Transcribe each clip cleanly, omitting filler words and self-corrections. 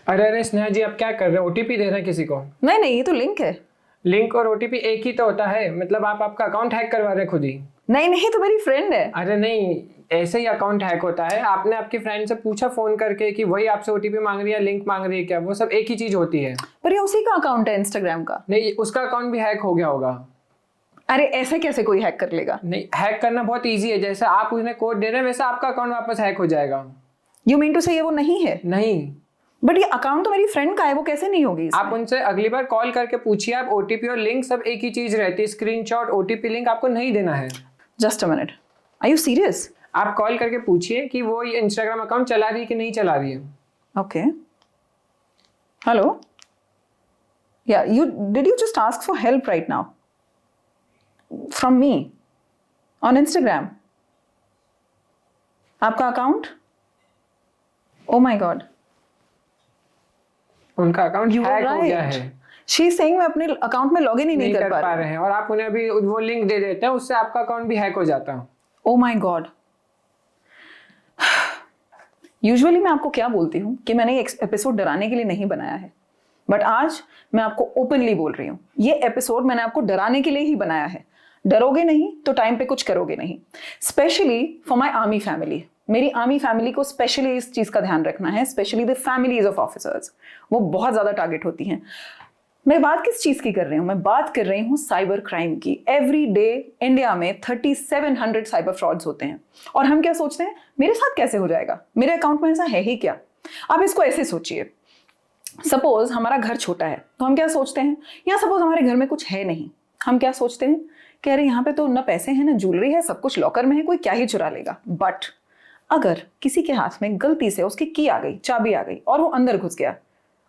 अरे अरे स्नेहा जी, आप क्या कर रहे हैं? ओटीपी दे रहे हैं किसी को? नहीं नहीं, ये तो लिंक है। लिंक और ओटीपी एक ही तो होता है। मतलब आप आपका अकाउंट हैक करवा रहे हैं खुद ही? नहीं नहीं, तो मेरी फ्रेंड है। अरे नहीं, ऐसे ही अकाउंट हैक होता है। आपने आपकी फ्रेंड से पूछा फोन करके कि वही आपसे ओटीपी मांग रही है, लिंक मांग रही है क्या? वो सब एक ही चीज होती है। पर ये उसी का अकाउंट है, इंस्टाग्राम का। नहीं, उसका अकाउंट भी हैक हो गया होगा। अरे ऐसे कैसे कोई हैक कर लेगा? नहीं, हैक करना बहुत ईजी है। जैसे आप उन्हें कोड दे रहे हैं वैसे आपका अकाउंट वापस हैक हो जाएगा। यू मीन टू से ये वो नहीं है? नहीं, बट ये अकाउंट तो मेरी फ्रेंड का है, वो कैसे नहीं होगी इसमें? आप उनसे अगली बार कॉल करके पूछिए। आप ओटीपी और लिंक सब एक ही चीज रहती है। स्क्रीनशॉट, ओटीपी, लिंक आपको नहीं देना है। Just a minute, are you serious? आप कॉल करके पूछिए कि वो ये इंस्टाग्राम अकाउंट चला रही है कि नहीं चला रही है। ओके, हेलो, या you did you just ask for help right now from me on Instagram? आपका अकाउंट? ओ माय गॉड, उनका अकाउंट हैक हो गया है। शी इज सेइंग मैं अपने अकाउंट में लॉगिन ही नहीं कर पा रहे हैं, और आप उन्हें अभी वो लिंक दे देते हैं, उससे आपका अकाउंट भी हैक हो जाता है। Oh my God. यूजुअली मैं आपको क्या बोलती हूँ कि मैंने ये एपिसोड डराने के लिए नहीं बनाया है, बट आज मैं आपको ओपनली बोल रही हूँ, ये एपिसोड मैंने आपको डराने के लिए ही बनाया है। डरोगे नहीं तो टाइम पे कुछ करोगे नहीं। Specially for my army family, मेरी आर्मी फैमिली को स्पेशली इस चीज का ध्यान रखना है। Specially the families of officers, वो बहुत ज्यादा टारगेट होती हैं। मैं बात किस चीज की कर रही हूँ? मैं बात कर रही हूँ साइबर क्राइम की। एवरी डे इंडिया में 3700 साइबर फ्रॉड्स होते हैं, और हम क्या सोचते हैं, मेरे साथ कैसे हो जाएगा, मेरे अकाउंट में ऐसा है ही क्या? आप इसको ऐसे सोचिए, सपोज हमारा घर छोटा है तो हम क्या सोचते हैं, या सपोज हमारे घर में कुछ है नहीं, हम क्या सोचते हैं कि अरे यहाँ पे तो ना पैसे हैं ना ज्वेलरी है, सब कुछ लॉकर में है, कोई क्या ही चुरा लेगा। बट अगर किसी के हाथ में गलती से उसकी की आ गई, चाबी आ गई, और वो अंदर घुस गया,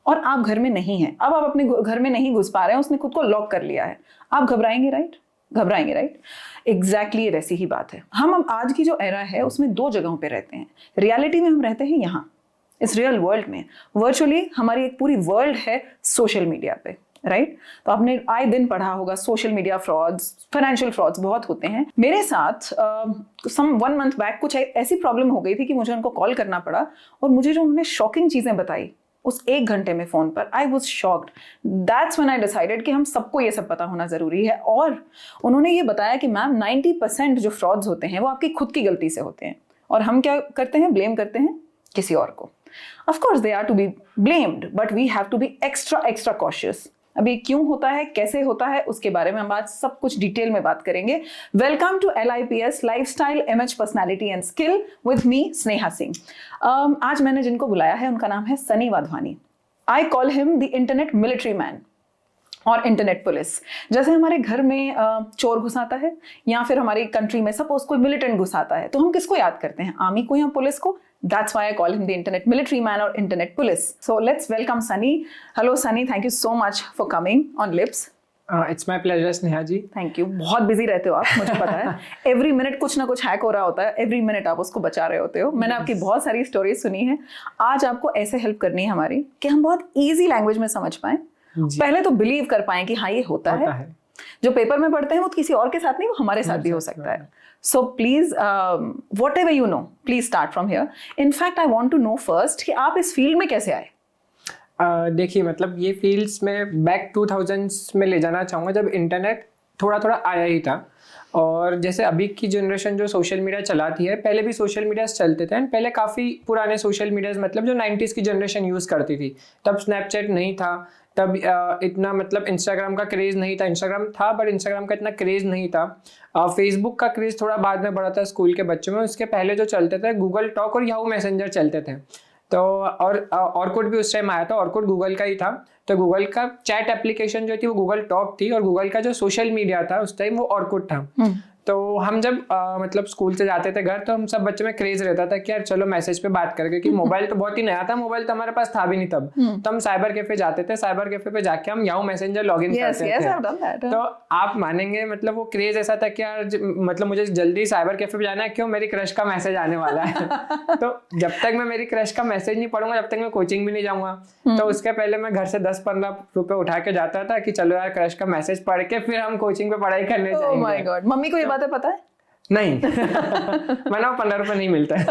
और आप घर में नहीं हैं, अब आप अपने घर में नहीं घुस पा रहे हैं, उसने खुद को लॉक कर लिया है, आप घबराएंगे, राइट? घबराएंगे, राइट? एग्जैक्टली वैसी ही बात है। हम आज की जो एरा है उसमें दो जगहों पे रहते हैं। रियलिटी में हम रहते हैं यहाँ, इस रियल वर्ल्ड में। वर्चुअली हमारी एक पूरी वर्ल्ड है सोशल मीडिया पे, राइट? तो आपने आए दिन पढ़ा होगा social media frauds, financial frauds बहुत होते हैं। मेरे साथ सम 1 मंथ बैक कुछ ऐसी प्रॉब्लम हो गई थी कि मुझे उनको कॉल करना पड़ा, और मुझे जो उन्होंने शॉकिंग चीजें बताई उस 1 घंटे में फोन पर, I was shocked. That's when I decided कि हम सबको ये सब पता होना जरूरी है। और उन्होंने ये बताया कि मैम 90% जो फ्रॉड्स होते हैं वो आपकी खुद की गलती से होते हैं, और हम क्या करते हैं, ब्लेम करते हैं किसी और को। Of course they are to be blamed, but we have to be extra cautious. अब ये क्यों होता है, कैसे होता है, उसके बारे में हम आज सब कुछ डिटेल में बात करेंगे। Welcome to LIPS lifestyle image personality and skill with me Sneha Singh. आज मैंने जिनको बुलाया है उनका नाम है Sunny Wadhwani. I call him the internet military man और इंटरनेट पुलिस। जैसे हमारे घर में चोर घुस आता है, या फिर हमारी कंट्री में सपोज कोई मिलिटेंट घुस आता है, तो हम किसको याद करते हैं, आर्मी को या पुलिस को? That's why I call him the internet military man or internet police. So let's welcome Sunny. Hello Sunny, thank you so much for coming on Lips. It's my pleasure Sneha ji. Thank you. बहुत busy रहते हो आप, मुझे पता है। Every minute कुछ ना कुछ हैक हो रहा होता है, एवरी मिनट आप उसको बचा रहे होते हो। मैंने आपकी बहुत सारी स्टोरीज सुनी है। आज आपको ऐसे हेल्प करनी है हमारी कि हम बहुत ईजी लैंग्वेज में समझ पाएं, पहले तो बिलीव कर पाएं कि हाँ ये होता है। जो पेपर में पढ़ते हैं वो किसी और के साथ नहीं, वो हमारे साथ भी हो सकता है। So please, whatever you know, please start from here. In fact, I want to know first कि आप इस फील्ड में कैसे आए? देखिए, मतलब ये फील्ड्स में बैक 2000s में ले जाना चाहूँगा, जब इंटरनेट थोड़ा थोड़ा आया ही था। और जैसे अभी की जनरेशन जो सोशल मीडिया चलाती है, पहले भी सोशल मीडिया चलते थे, एंड पहले काफ़ी पुराने सोशल मीडियाज, मतलब जो 90s की जनरेशन यूज़ करती थी। तब स्नैपचैट नहीं था, तब इतना मतलब इंस्टाग्राम का क्रेज़ नहीं था। इंस्टाग्राम था बट इंस्टाग्राम का इतना क्रेज़ नहीं था। फेसबुक का क्रेज़ थोड़ा बाद में बढ़ा था स्कूल के बच्चों में। उसके पहले जो चलते थे गूगल टॉक और याहू मैसेंजर चलते थे। तो और ऑरकुट भी उस टाइम आया था। ऑरकुट गूगल का ही था। तो गूगल का चैट एप्लीकेशन जो थी वो गूगल टॉक थी, और गूगल का जो सोशल मीडिया था उस टाइम वो ऑरकुट था। तो हम जब मतलब स्कूल से जाते थे घर, तो हम सब बच्चों में क्रेज रहता था कि यार चलो मैसेज पे बात करके, क्योंकि मोबाइल तो बहुत ही नया था, मोबाइल तो हमारे पास था भी नहीं तब। तो हम साइबर कैफे जाते थे, साइबर कैफे पे जाके हम याहू मैसेंजर लॉग इन करते थे। तो आप मानेंगे, मतलब वो क्रेज ऐसा था कि यार मतलब मुझे जल्दी साइबर कैफे पे जाना है, क्यों, मेरी क्रश का मैसेज आने वाला है। तो जब तक मैं मेरी क्रश का मैसेज नहीं पढ़ूंगा, जब तक मैं कोचिंग भी नहीं जाऊंगा। तो उसके पहले मैं घर से 10-15 रुपए उठा के जाता था कि चलो यार क्रश का मैसेज पढ़ के फिर हम कोचिंग पे पढ़ाई करने जाएंगे। मम्मी को ये बातें पता है? नहीं वरना 15 रुपए नहीं मिलता है।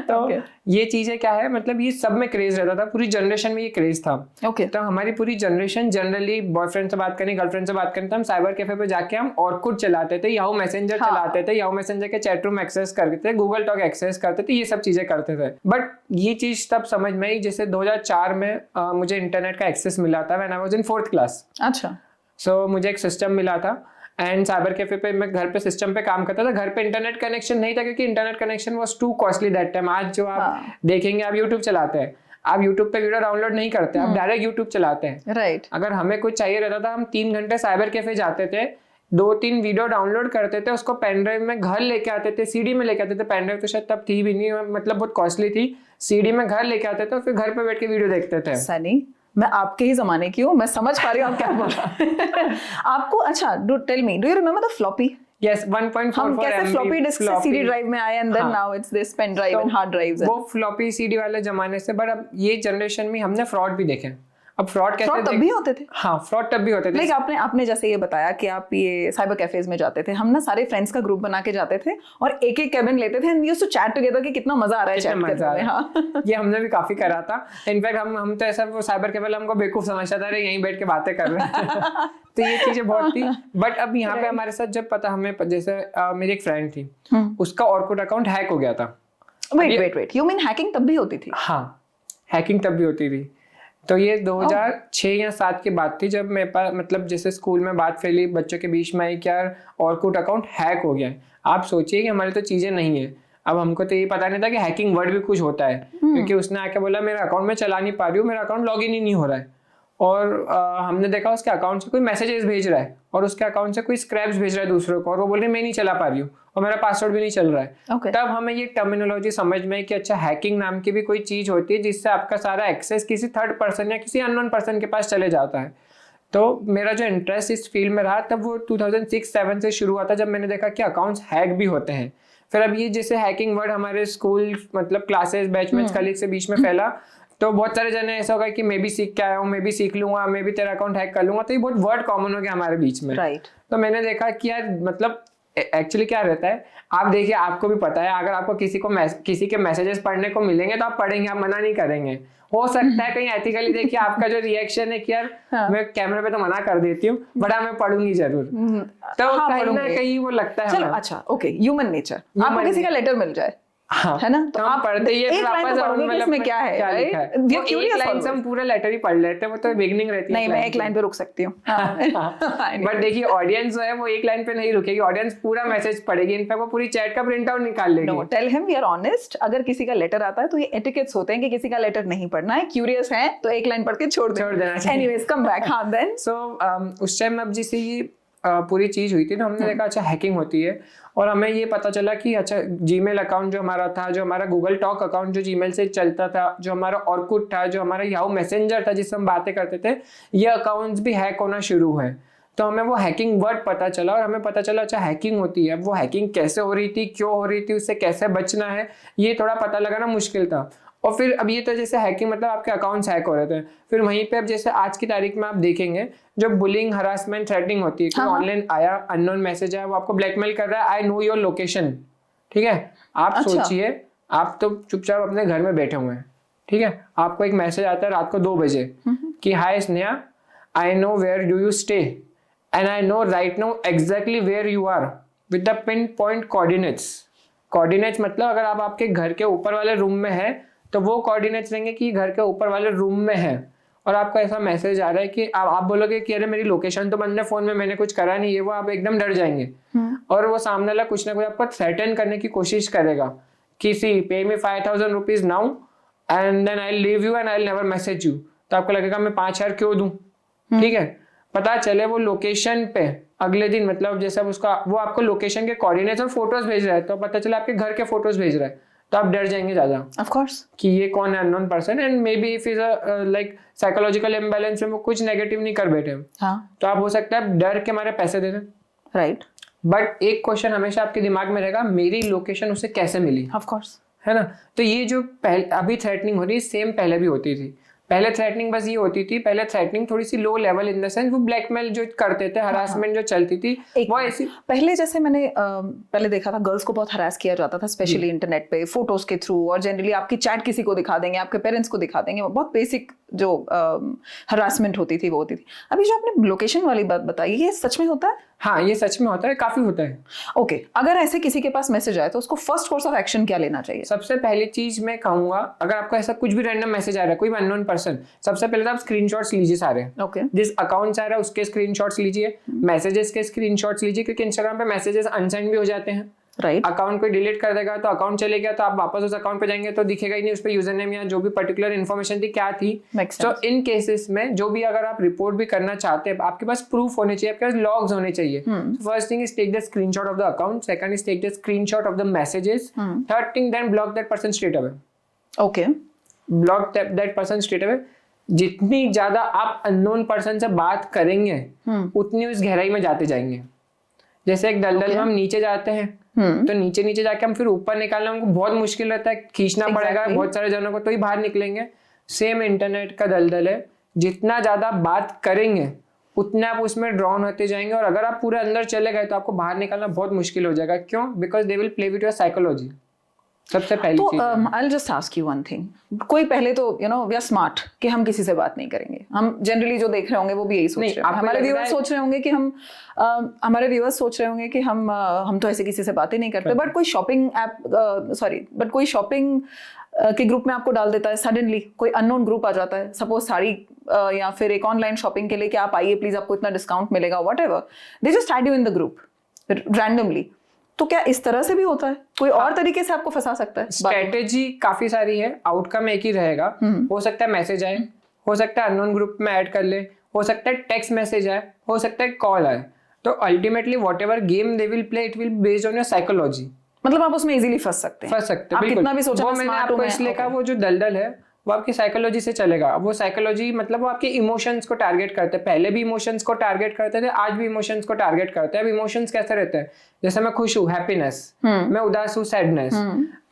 तो Okay. ये चीजें क्या है, मतलब ये सब में क्रेज रहता था, पूरी जनरेशन में ये क्रेज था। Okay. तो हमारी पूरी जनरेशन जनरली बॉयफ्रेंड से बात करनी, गर्लफ्रेंड से बात करनी, तो हम साइबर कैफे पे जाके हम ऑर्कुट चलाते थे, याहू मैसेंजर चलाते थे, याहू मैसेंजर के चैट रूम एक्सेस करते थे, गूगल टॉक एक्सेस करते थे, ये सब चीजें करते थे। बट ये चीज तब समझ में आई जैसे 2004 में मुझे इंटरनेट का एक्सेस मिला था when I was in 4th class. अच्छा। सो मुझे एक सिस्टम मिला था एंड साइबर कैफे पे मैं घर पे सिस्टम पे काम करता था। घर पे इंटरनेट कनेक्शन नहीं था क्योंकि internet connection was to costly that time. आज जो आप देखेंगे, आप यूट्यूब चलाते हैं, आप यूट्यूब पे वीडियो डाउनलोड नहीं करते, आप डायरेक्ट यूट्यूब चलाते हैं। राइट। अगर हमें कुछ चाहिए रहता था, हम 3 घंटे साइबर कैफे जाते थे, 2-3 वीडियो डाउनलोड करते थे, उसको पेन ड्राइव में घर लेके आते थे, सीडी में लेके आते थे। पेन ड्राइव तो शायद तब थी भी नहीं, मतलब बहुत कॉस्टली थी। सीडी में घर लेके आते थे और फिर घर पे बैठ के वीडियो देखते थे। सनी, मैं आपके ही जमाने की हूँ, मैं समझ पा रही हूँ आप क्या बोल रहे हैं। आपको अच्छा, do tell me, do you remember the floppy? Yes, 1.44 हम कैसे MB फ्लॉपी डिस्क से सीडी ड्राइव में आए and then now it's this pen drive and hard drives. वो फ्लॉपी सीडी वाले जमाने से। बट अब ये जनरेशन में हमने फ्रॉड भी देखे। अब फ्रॉड कैसे तब भी होते थे? हाँ, फ्रॉड तब भी होते थे। लाइक आपने जैसे ये बताया कि आप ये साइबर कैफेज में जाते थे, हम ना सारे फ्रेंड्स का ग्रुप बना के जाते थे और एक एक कैबिन लेते थे and used to chat together कि कितना मजा आ रहा है चैट करने में। हाँ, ये हमने भी काफी करा था। इनफैक्ट हम तो ऐसा, वो साइबर कैफे वाला हमको बेवकूफ समझता था, यहीं बैठ के बातें कर रहे हैं। तो ये चीजें बहुत थी। बट अब यहाँ पे हमारे साथ जब पता हमें, जैसे मेरी एक फ्रेंड थी, उसका ऑर्कुट अकाउंट हैक हो गया था। वेट, यू मीन हैकिंग तब भी होती थी? हाँ, हैकिंग तब भी होती थी। तो ये 2006 या 7 की बात थी, जब मेरे पास, मतलब जैसे स्कूल में बात फैली बच्चों के बीच में आई कि यार ऑर्कुट अकाउंट हैक हो गया है। आप सोचिए कि हमारी तो चीजें नहीं है। अब हमको तो ये पता नहीं था कि हैकिंग वर्ड भी कुछ होता है, क्योंकि उसने आके बोला मेरा अकाउंट में चला नहीं पा रही हूँ, मेरा अकाउंट लॉग इन ही नहीं हो रहा है। और हमने देखा उसके अकाउंट से कोई मैसेजेस भेज रहा है और उसके अकाउंट से कोई स्क्रैप्स भेज रहा है दूसरों को, और वो बोल रही है मैं नहीं चला पा रही हूँ और मेरा पासवर्ड भी नहीं चल रहा है। Okay. तब हमें ये टर्मिनोलॉजी समझ में आई कि अच्छा, हैकिंग नाम की भी कोई चीज होती है जिससे आपका सारा एक्सेस किसी थर्ड पर्सन या किसी अननोन पर्सन के पास चले जाता है। तो मेरा जो इंटरेस्ट इस फील्ड में रहा तब वो 2006-7 से शुरू हुआ था, जब मैंने देखा कि अकाउंट्स हैक भी होते हैं। फिर अब ये जैसे हैकिंग वर्ड हमारे स्कूल, मतलब क्लासेस, बैचमेट्स, कलीग से बीच में फैला, तो बहुत सारे जने ऐसा होगा कि मैं भी सीख के आया हूँ, मैं भी सीख लूंगा, मैं भी तेरा अकाउंट हैक कर लूंगा। तो ये बहुत वर्ड कॉमन हो गया हमारे बीच में। राइट। तो मैंने देखा कि यार, मतलब एक्चुअली क्या रहता है, आप देखिए, आपको भी पता है, अगर आपको किसी के मैसेजेस पढ़ने को मिलेंगे तो आप पढ़ेंगे, आप मना नहीं करेंगे। हो सकता है कहीं एथिकली देखिए आपका जो रिएक्शन है कि यार मैं कैमरे पे तो मना कर देती हूँ, बट मैं पढ़ूंगी जरूर। तो कहीं ना कहीं वो लगता है। चलो अच्छा, ओके, ह्यूमन नेचर। आपको किसी का लेटर मिल जाए, हाँ, है ना, तो आप पढ़ते ही एक लाइन तो पढ़ोगे कि इसमें क्या है, क्या लिखा है। वो एक लाइन से हम पूरा लेटर ही पढ़ लेते हैं, वो तो बिगनिंग रहती है। नहीं, मैं एक लाइन पे रुक सकती हूँ। बट देखिए, ऑडियंस जो है वो एक लाइन पे नहीं रुकेगी, ऑडियंस पूरा मैसेज पढ़ेगी, इनफैक्ट वो पूरी चैट का प्रिंट आउट निकाल लेगी। No, tell him we are honest, अगर किसी का लेटर आता है तो ये एटिकेट्स होते हैं कि किसी का लेटर नहीं पढ़ना है, क्यूरियस है तो एक लाइन पढ़ के छोड़ देना चाहिए। Anyways, come back. हाँ, देन सो उस टाइम अब जैसे ये पूरी चीज हुई थी ना, हमने देखा अच्छा हैकिंग होती है, और हमें ये पता चला कि अच्छा, जीमेल अकाउंट जो हमारा था, जो हमारा गूगल टॉक अकाउंट जो जीमेल से चलता था, जो हमारा ऑर्कुट था, जो हमारा याहू मैसेंजर था जिससे हम बातें करते थे, ये अकाउंट्स भी हैक होना शुरू हुए। तो हमें वो हैकिंग वर्ड पता चला और हमें पता चला अच्छा हैकिंग होती है। अब वो हैकिंग कैसे हो रही थी, क्यों हो रही थी, उससे कैसे बचना है, ये थोड़ा पता लगाना मुश्किल था। और फिर अब ये तो जैसे हैकिंग, मतलब आपके अकाउंट्स हैक हो रहे थे। फिर वहीं पे अब जैसे आज की तारीख में आप देखेंगे जो बुलिंग, हरासमेंट, थ्रेटनिंग होती है, कोई ऑनलाइन आया, अननोन मैसेज आया, वो आपको ब्लैकमेल कर रहा है, आई नो योर लोकेशन, ठीक है। आप सोचिए, आप तो चुपचाप अपने घर में बैठे हुए हैं, ठीक है, आपको एक मैसेज आता है रात को 2 बजे कि hi Sneha, I know where do you stay and I know right now exactly where you are with the pin point coordinates. Coordinates मतलब अगर आप आपके घर के ऊपर वाले रूम में है तो वो कोऑर्डिनेट्स रहेंगे कि घर के ऊपर वाले रूम में है, और आपको ऐसा मैसेज आ रहा है कि आप बोलोगे कि अरे मेरी लोकेशन तो बंद है फोन में, मैंने कुछ करा नहीं है, वो आप एकदम डर जाएंगे। और वो सामने वाला कुछ ना कुछ आपको थ्रेटन करने की कोशिश करेगा कि see pay me 5,000 rupees now and then I leave you and I never message you. तो आपको लगेगा मैं 5,000 क्यों दूं, ठीक है। पता चले वो लोकेशन पे अगले दिन, मतलब जैसे उसका, वो आपको लोकेशन के कोऑर्डिनेट्स और फोटोज भेज रहा है, तो पता चला आपके घर के फोटोज भेज रहा है, तो आप डर जाएंगे ज्यादा, ऑफ कोर्स, कि ये कौन है, unknown person, and may be if is like psychological imbalance में वो कुछ नेगेटिव नहीं कर बैठे। हाँ, तो आप हो सकता है डर के मारे पैसे दे दें, राइट। बट एक क्वेश्चन हमेशा आपके दिमाग में रहेगा, मेरी लोकेशन उसे कैसे मिली, ऑफ कोर्स, है ना। तो ये जो पहले अभी थ्रेटनिंग हो रही है, सेम पहले भी होती थी। पहले थ्रेटनिंग बस ये होती थी, पहले थ्रेटनिंग थोड़ी सी low level in the sense वो ब्लैकमेल जो करते थे, हरासमेंट जो चलती थी वो ऐसी। पहले जैसे मैंने पहले देखा था गर्ल्स को बहुत हरास किया जाता था, स्पेशली इंटरनेट पे फोटोज के थ्रू, और जनरली आपकी चैट किसी को दिखा देंगे, आपके पेरेंट्स को दिखा देंगे, बहुत बेसिक जो हरासमेंट होती थी वो होती थी। अभी जो आपने लोकेशन वाली बात बताई, ये सच में होता है? हाँ, ये सच में होता है, काफी होता है। ओके, अगर ऐसे किसी के पास मैसेज आए तो उसको फर्स्ट कोर्स ऑफ एक्शन क्या लेना चाहिए? सबसे पहली चीज मैं कहूंगा, अगर आपको ऐसा कुछ भी रैंडम मैसेज आ रहा है, कोई अननोन पर्सन, सबसे पहले तो आप स्क्रीनशॉट्स लीजिए सारे। ओके, जिस अकाउंट से आ रहा है उसके स्क्रीनशॉट्स लीजिए, मैसेजेस के स्क्रीनशॉट्स लीजिए, क्योंकि इंस्टाग्राम पे मैसेजेस अनसेंड भी हो जाते हैं। राइट, अकाउंट कोई डिलीट कर देगा तो अकाउंट चले गया, तो आप वापस उस अकाउंट पे जाएंगे तो दिखेगा ही नहीं उस पे यूजर नेम या जो भी पर्टिकुलर इन्फॉर्मेशन थी क्या थी। तो इन केसेस में जो भी अगर आप रिपोर्ट भी करना चाहते हैं, आपके पास प्रूफ होने चाहिए, आपके पास लॉग्स होने चाहिए। First thing is take the screenshot of the account, second is take the screenshot of the messages, third thing then block that person straight away. Okay, block that person straight away. जितनी ज्यादा आप unknown person से बात करेंगे उतनी उस गहराई में जाते जाएंगे। जैसे एक दलदल में हम नीचे जाते हैं तो नीचे नीचे जाके हम फिर ऊपर निकालना हमको बहुत मुश्किल रहता है, खींचना पड़ेगा बहुत सारे जनों को तो ही बाहर निकलेंगे। सेम इंटरनेट का दलदल है, जितना ज्यादा बात करेंगे उतने आप उसमें ड्रॉन होते जाएंगे, और अगर आप पूरे अंदर चले गए तो आपको बाहर निकलना बहुत मुश्किल हो जाएगा। क्यों? Because they will play with your psychology. सबसे पहली चीज I will just ask you one thing. कोई पहले तो वी आर स्मार्ट कि हम किसी से बात नहीं करेंगे। हम जनरली जो देख रहे होंगे वो भी यही सोच रहे हैं। हमारे व्यूअर्स सोच रहे होंगे कि हम तो ऐसे किसी से बात ही नहीं करते। बट कोई शॉपिंग ऐप कोई शॉपिंग के ग्रुप में आपको डाल देता है, सडनली कोई अननोन ग्रुप आ जाता है, सपोज साड़ी या फिर एक ऑनलाइन शॉपिंग के लिए कि आप आइए प्लीज, आपको इतना डिस्काउंट मिलेगा, whatever, they just add you in the group randomly. तो क्या इस तरह से भी होता है? कोई और तरीके से आपको फंसा सकता है? स्ट्रेटेजी काफी सारी है, आउटकम एक ही रहेगा। हो सकता है मैसेज आए, हो सकता है अननोन ग्रुप में ऐड कर ले, हो सकता है टेक्स्ट मैसेज आए, हो सकता है कॉल आए। तो ultimately whatever game they will play, it will based on your psychology. मतलब आप उसमें इजीली फंस सकते हैं। बिल्कुल। कितना भी सोचा, मैंने आपको इसलिए कहा, वो जो दलदल है वो आपकी साइकोलॉजी से चलेगा। वो साइकोलॉजी मतलब वो आपके इमोशंस को टारगेट करते हैं। पहले भी इमोशंस को टारगेट करते थे, आज भी इमोशंस को टारगेट करते हैं। अब इमोशंस कैसे रहते हैं? जैसे मैं खुश हूँ, हैप्पीनेस, मैं उदास हूँ, सैडनेस,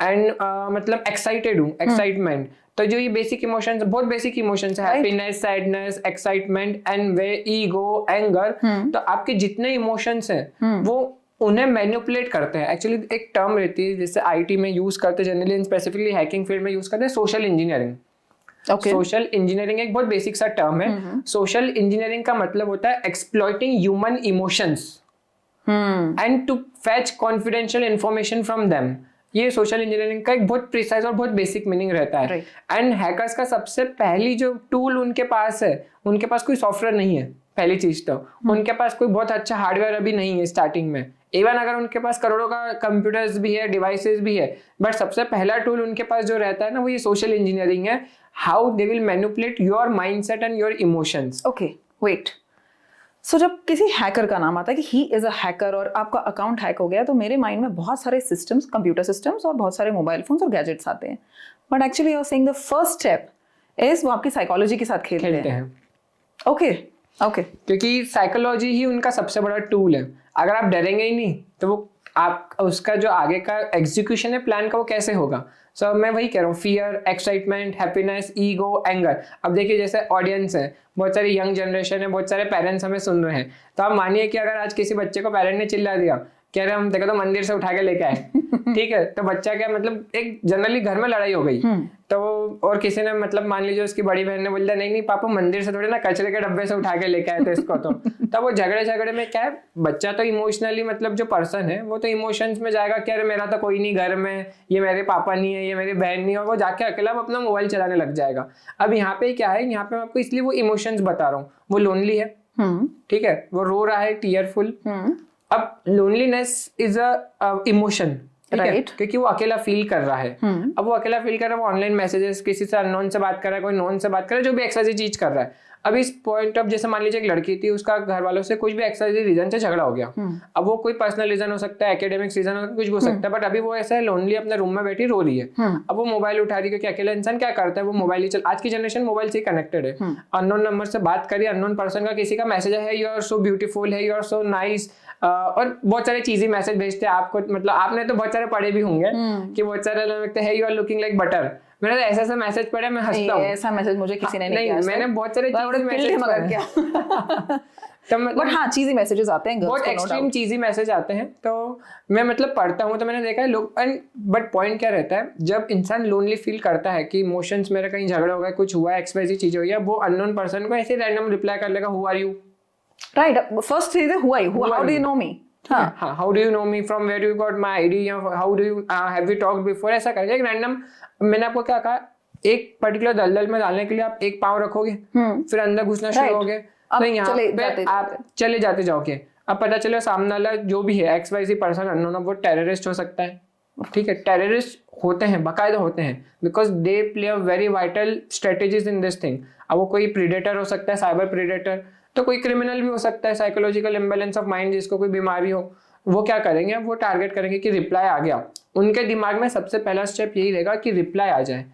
एंड मतलब एक्साइटेड हूँ, एक्साइटमेंट। तो जो ये बेसिक इमोशंस, बहुत बेसिक इमोशंस है, happiness, sadness, excitement and way ego, anger. तो आपके जितने इमोशंस हैं वो उन्हें मैनिपुलेट करते हैं। एक्चुअली एक टर्म रहती है जिससे आईटी में यूज करते हैं, जनरली स्पेसिफिकली हैकिंग फील्ड में यूज करते हैं, सोशल इंजीनियरिंग। सोशल इंजीनियरिंग एक बहुत बेसिक सा टर्म है। सोशल इंजीनियरिंग का मतलब होता है exploiting human emotions and to fetch confidential information from them. ये सोशल इंजीनियरिंग का एक बहुत प्रिसाइज और बहुत बेसिक मीनिंग रहता है। एंड हैकर्स का सबसे पहली जो टूल उनके पास है, उनके पास कोई सॉफ्टवेयर नहीं है। पहली चीज तो उनके पास कोई बहुत अच्छा हार्डवेयर अभी नहीं है स्टार्टिंग में। इवन अगर उनके पास करोड़ों का कंप्यूटर्स भी है, डिवाइसेस भी है, बट सबसे पहला टूल उनके पास जो रहता है ना, वो ये सोशल इंजीनियरिंग है। How they will manipulate your mindset and your emotions. Okay, wait. So जब किसी हैकर का नाम आता है कि ही इज अ हैकर और आपका अकाउंट हैक हो गया, तो मेरे माइंड में बहुत सारे सिस्टम्स, कंप्यूटर सिस्टम्स और बहुत सारे मोबाइल फोन्स और गैजेट्स आते हैं। But actually you are saying the first step is वो आपकी साइकोलॉजी के साथ खेलते हैं। ओके, क्योंकि साइकोलॉजी ही उनका सबसे बड़ा टूल है। अगर आप डरेंगे ही नहीं तो वो आप उसका जो आगे का एग्जीक्यूशन है प्लान का, वो कैसे होगा? सो मैं वही कह रहा हूँ, fear, excitement, happiness, ego, anger. अब देखिए जैसे ऑडियंस है, बहुत सारी यंग जनरेशन है, बहुत सारे पेरेंट्स हमें सुन रहे हैं। तो आप मानिए कि अगर आज किसी बच्चे को पेरेंट ने चिल्ला दिया, कह रहे हम देखो तो मंदिर से उठा के लेके आए, ठीक है, तो बच्चा क्या मतलब एक जनरली घर में लड़ाई हो गई, तो और किसी ने मतलब मान लीजिए उसकी बड़ी बहन ने बोल दिया नहीं पापा मंदिर से थोड़े ना कचरे के डब्बे से उठा के लेके आए थे इसको, तो वो झगड़े में क्या है, बच्चा तो इमोशनली मतलब जो पर्सन है वो तो इमोशंस में जाएगा कि अरे मेरा तो कोई नहीं घर में, ये मेरे पापा नहीं है, ये मेरी बहन नहीं है, और वो जाके अकेला अपना मोबाइल चलाने लग जाएगा। अब यहाँ पे क्या है, यहाँ पे मैं आपको इसलिए वो इमोशंस बता रहा हूँ। वो लोनली है, ठीक है, वो रो रहा है, टीयरफुल। अब loneliness is a emotion, right, क्योंकि वो अकेला फील कर रहा है। अब वो अकेला फील कर रहा है, वो ऑनलाइन मैसेजेस, किसी से अननोन से बात कर रहा है, कोई नोन से बात कर रहा है, जो भी एक्सरसाइज चीज कर रहा है। अब इस पॉइंट ऑफ, जैसे मान लीजिए एक लड़की थी, उसका घर वालों से कुछ भी एक्सरसाइज रीजन से झगड़ा हो गया। अब वो कोई पर्सनल रीजन हो सकता है, एकेडमिक्स रीजन हो, कुछ भी हो सकता है, बट अभी वो ऐसा है लोनली अपने रूम में बैठी रो रही है। अब वो मोबाइल उठा रही है, क्योंकि अकेला इंसान क्या करता है, वो मोबाइल ही आज की जनरेशन मोबाइल से कनेक्टेड है। अननोन नंबर से बात करी, अननोन पर्सन का किसी का मैसेज है, यू आर सो ब्यूटीफुल है, यू आर सो नाइस, और बहुत सारे चीजी मैसेज भेजते हैं आपको, मतलब आपने तो बहुत सारे पढ़े भी होंगे कि बहुत सारे लोग लिखते हैं you are looking like butter. मैंने तो ऐसा मैसेज पढ़ा, मैं हंसता हूँ। ऐसा मैसेज मुझे किसी ने नहीं किया। मैंने बहुत सारे चीजी मैसेज मगर क्या तो बट हाँ चीजी मैसेजेस आते हैं, बहुत एक्सट्रीम चीजी मैसेज आते हैं, तो मैं मतलब पढ़ता हूँ तो मैंने देखा है लोग। एंड बट पॉइंट क्या रहता है, जब इंसान लोनली फील करता है कि इमोशंस मेरा कहीं झगड़ा हो गया, कुछ हुआ, एक्सवाइजी चीज हुई है, वो अननोन पर्सन को ऐसे रैंडम रिप्लाई कर लेगा who are you, right. First चीज है who are you, how do you know me, how do you know me, from where you got my ID, how do you have we talked before, ऐसा करके एक random. मैंने आपको क्या कहा, एक पर्टिकुलर दलदल में डालने के लिए आप एक पाँव रखोगे, फिर अंदर घुसना शुरू हो गए, तो यहाँ पे आप चले जाते जाओगे। अब पता चले सामने वाला जो भी है XYZ पर्सन अननोन, वो टेररिस्ट हो सकता है, ठीक है, टेररिस्ट होते हैं, बाकायदा होते हैं, because they play a very vital strategies in this thing. अब वो कोई प्रीडेटर हो सकता है, साइबर प्रीडेटर, तो कोई क्रिमिनल भी हो सकता है, साइकोलॉजिकल इम्बैलेंस ऑफ माइंड, जिसको कोई बीमारी हो, वो क्या करेंगे, वो टारगेट करेंगे कि रिप्लाई आ गया। उनके दिमाग में सबसे पहला स्टेप यही रहेगा कि रिप्लाई आ जाए।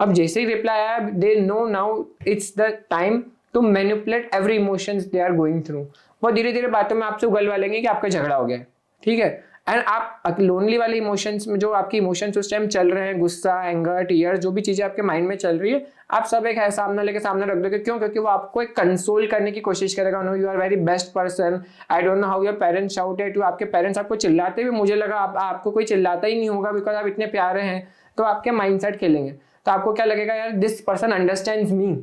अब जैसे ही रिप्लाई आया, they know now it's the time to manipulate every emotions they are going through. वो धीरे धीरे बातों में आपसे उगलवा लेंगे कि आपका झगड़ा हो गया, ठीक है। एंड आप लोनली वाले इमोशंस में, जो आपकी इमोशंस उस टाइम चल रहे हैं, गुस्सा, एंगर, टीयर, जो भी चीजें आपके माइंड में चल रही है, आप सब एक है सामने लेके सामने रख दोगे। क्यों? क्योंकि वो आपको एक कंसोल करने की कोशिश करेगा। No you are very best person, I don't know how your parents shout at you. आपके पेरेंट्स आपको चिल्लाते भी, मुझे लगा आपको कोई चिल्लाता ही नहीं होगा बिकॉज आप इतने प्यारे हैं, तो आपके माइंडसेट खेलेंगे। तो आपको क्या लगेगा, यार this person understands me.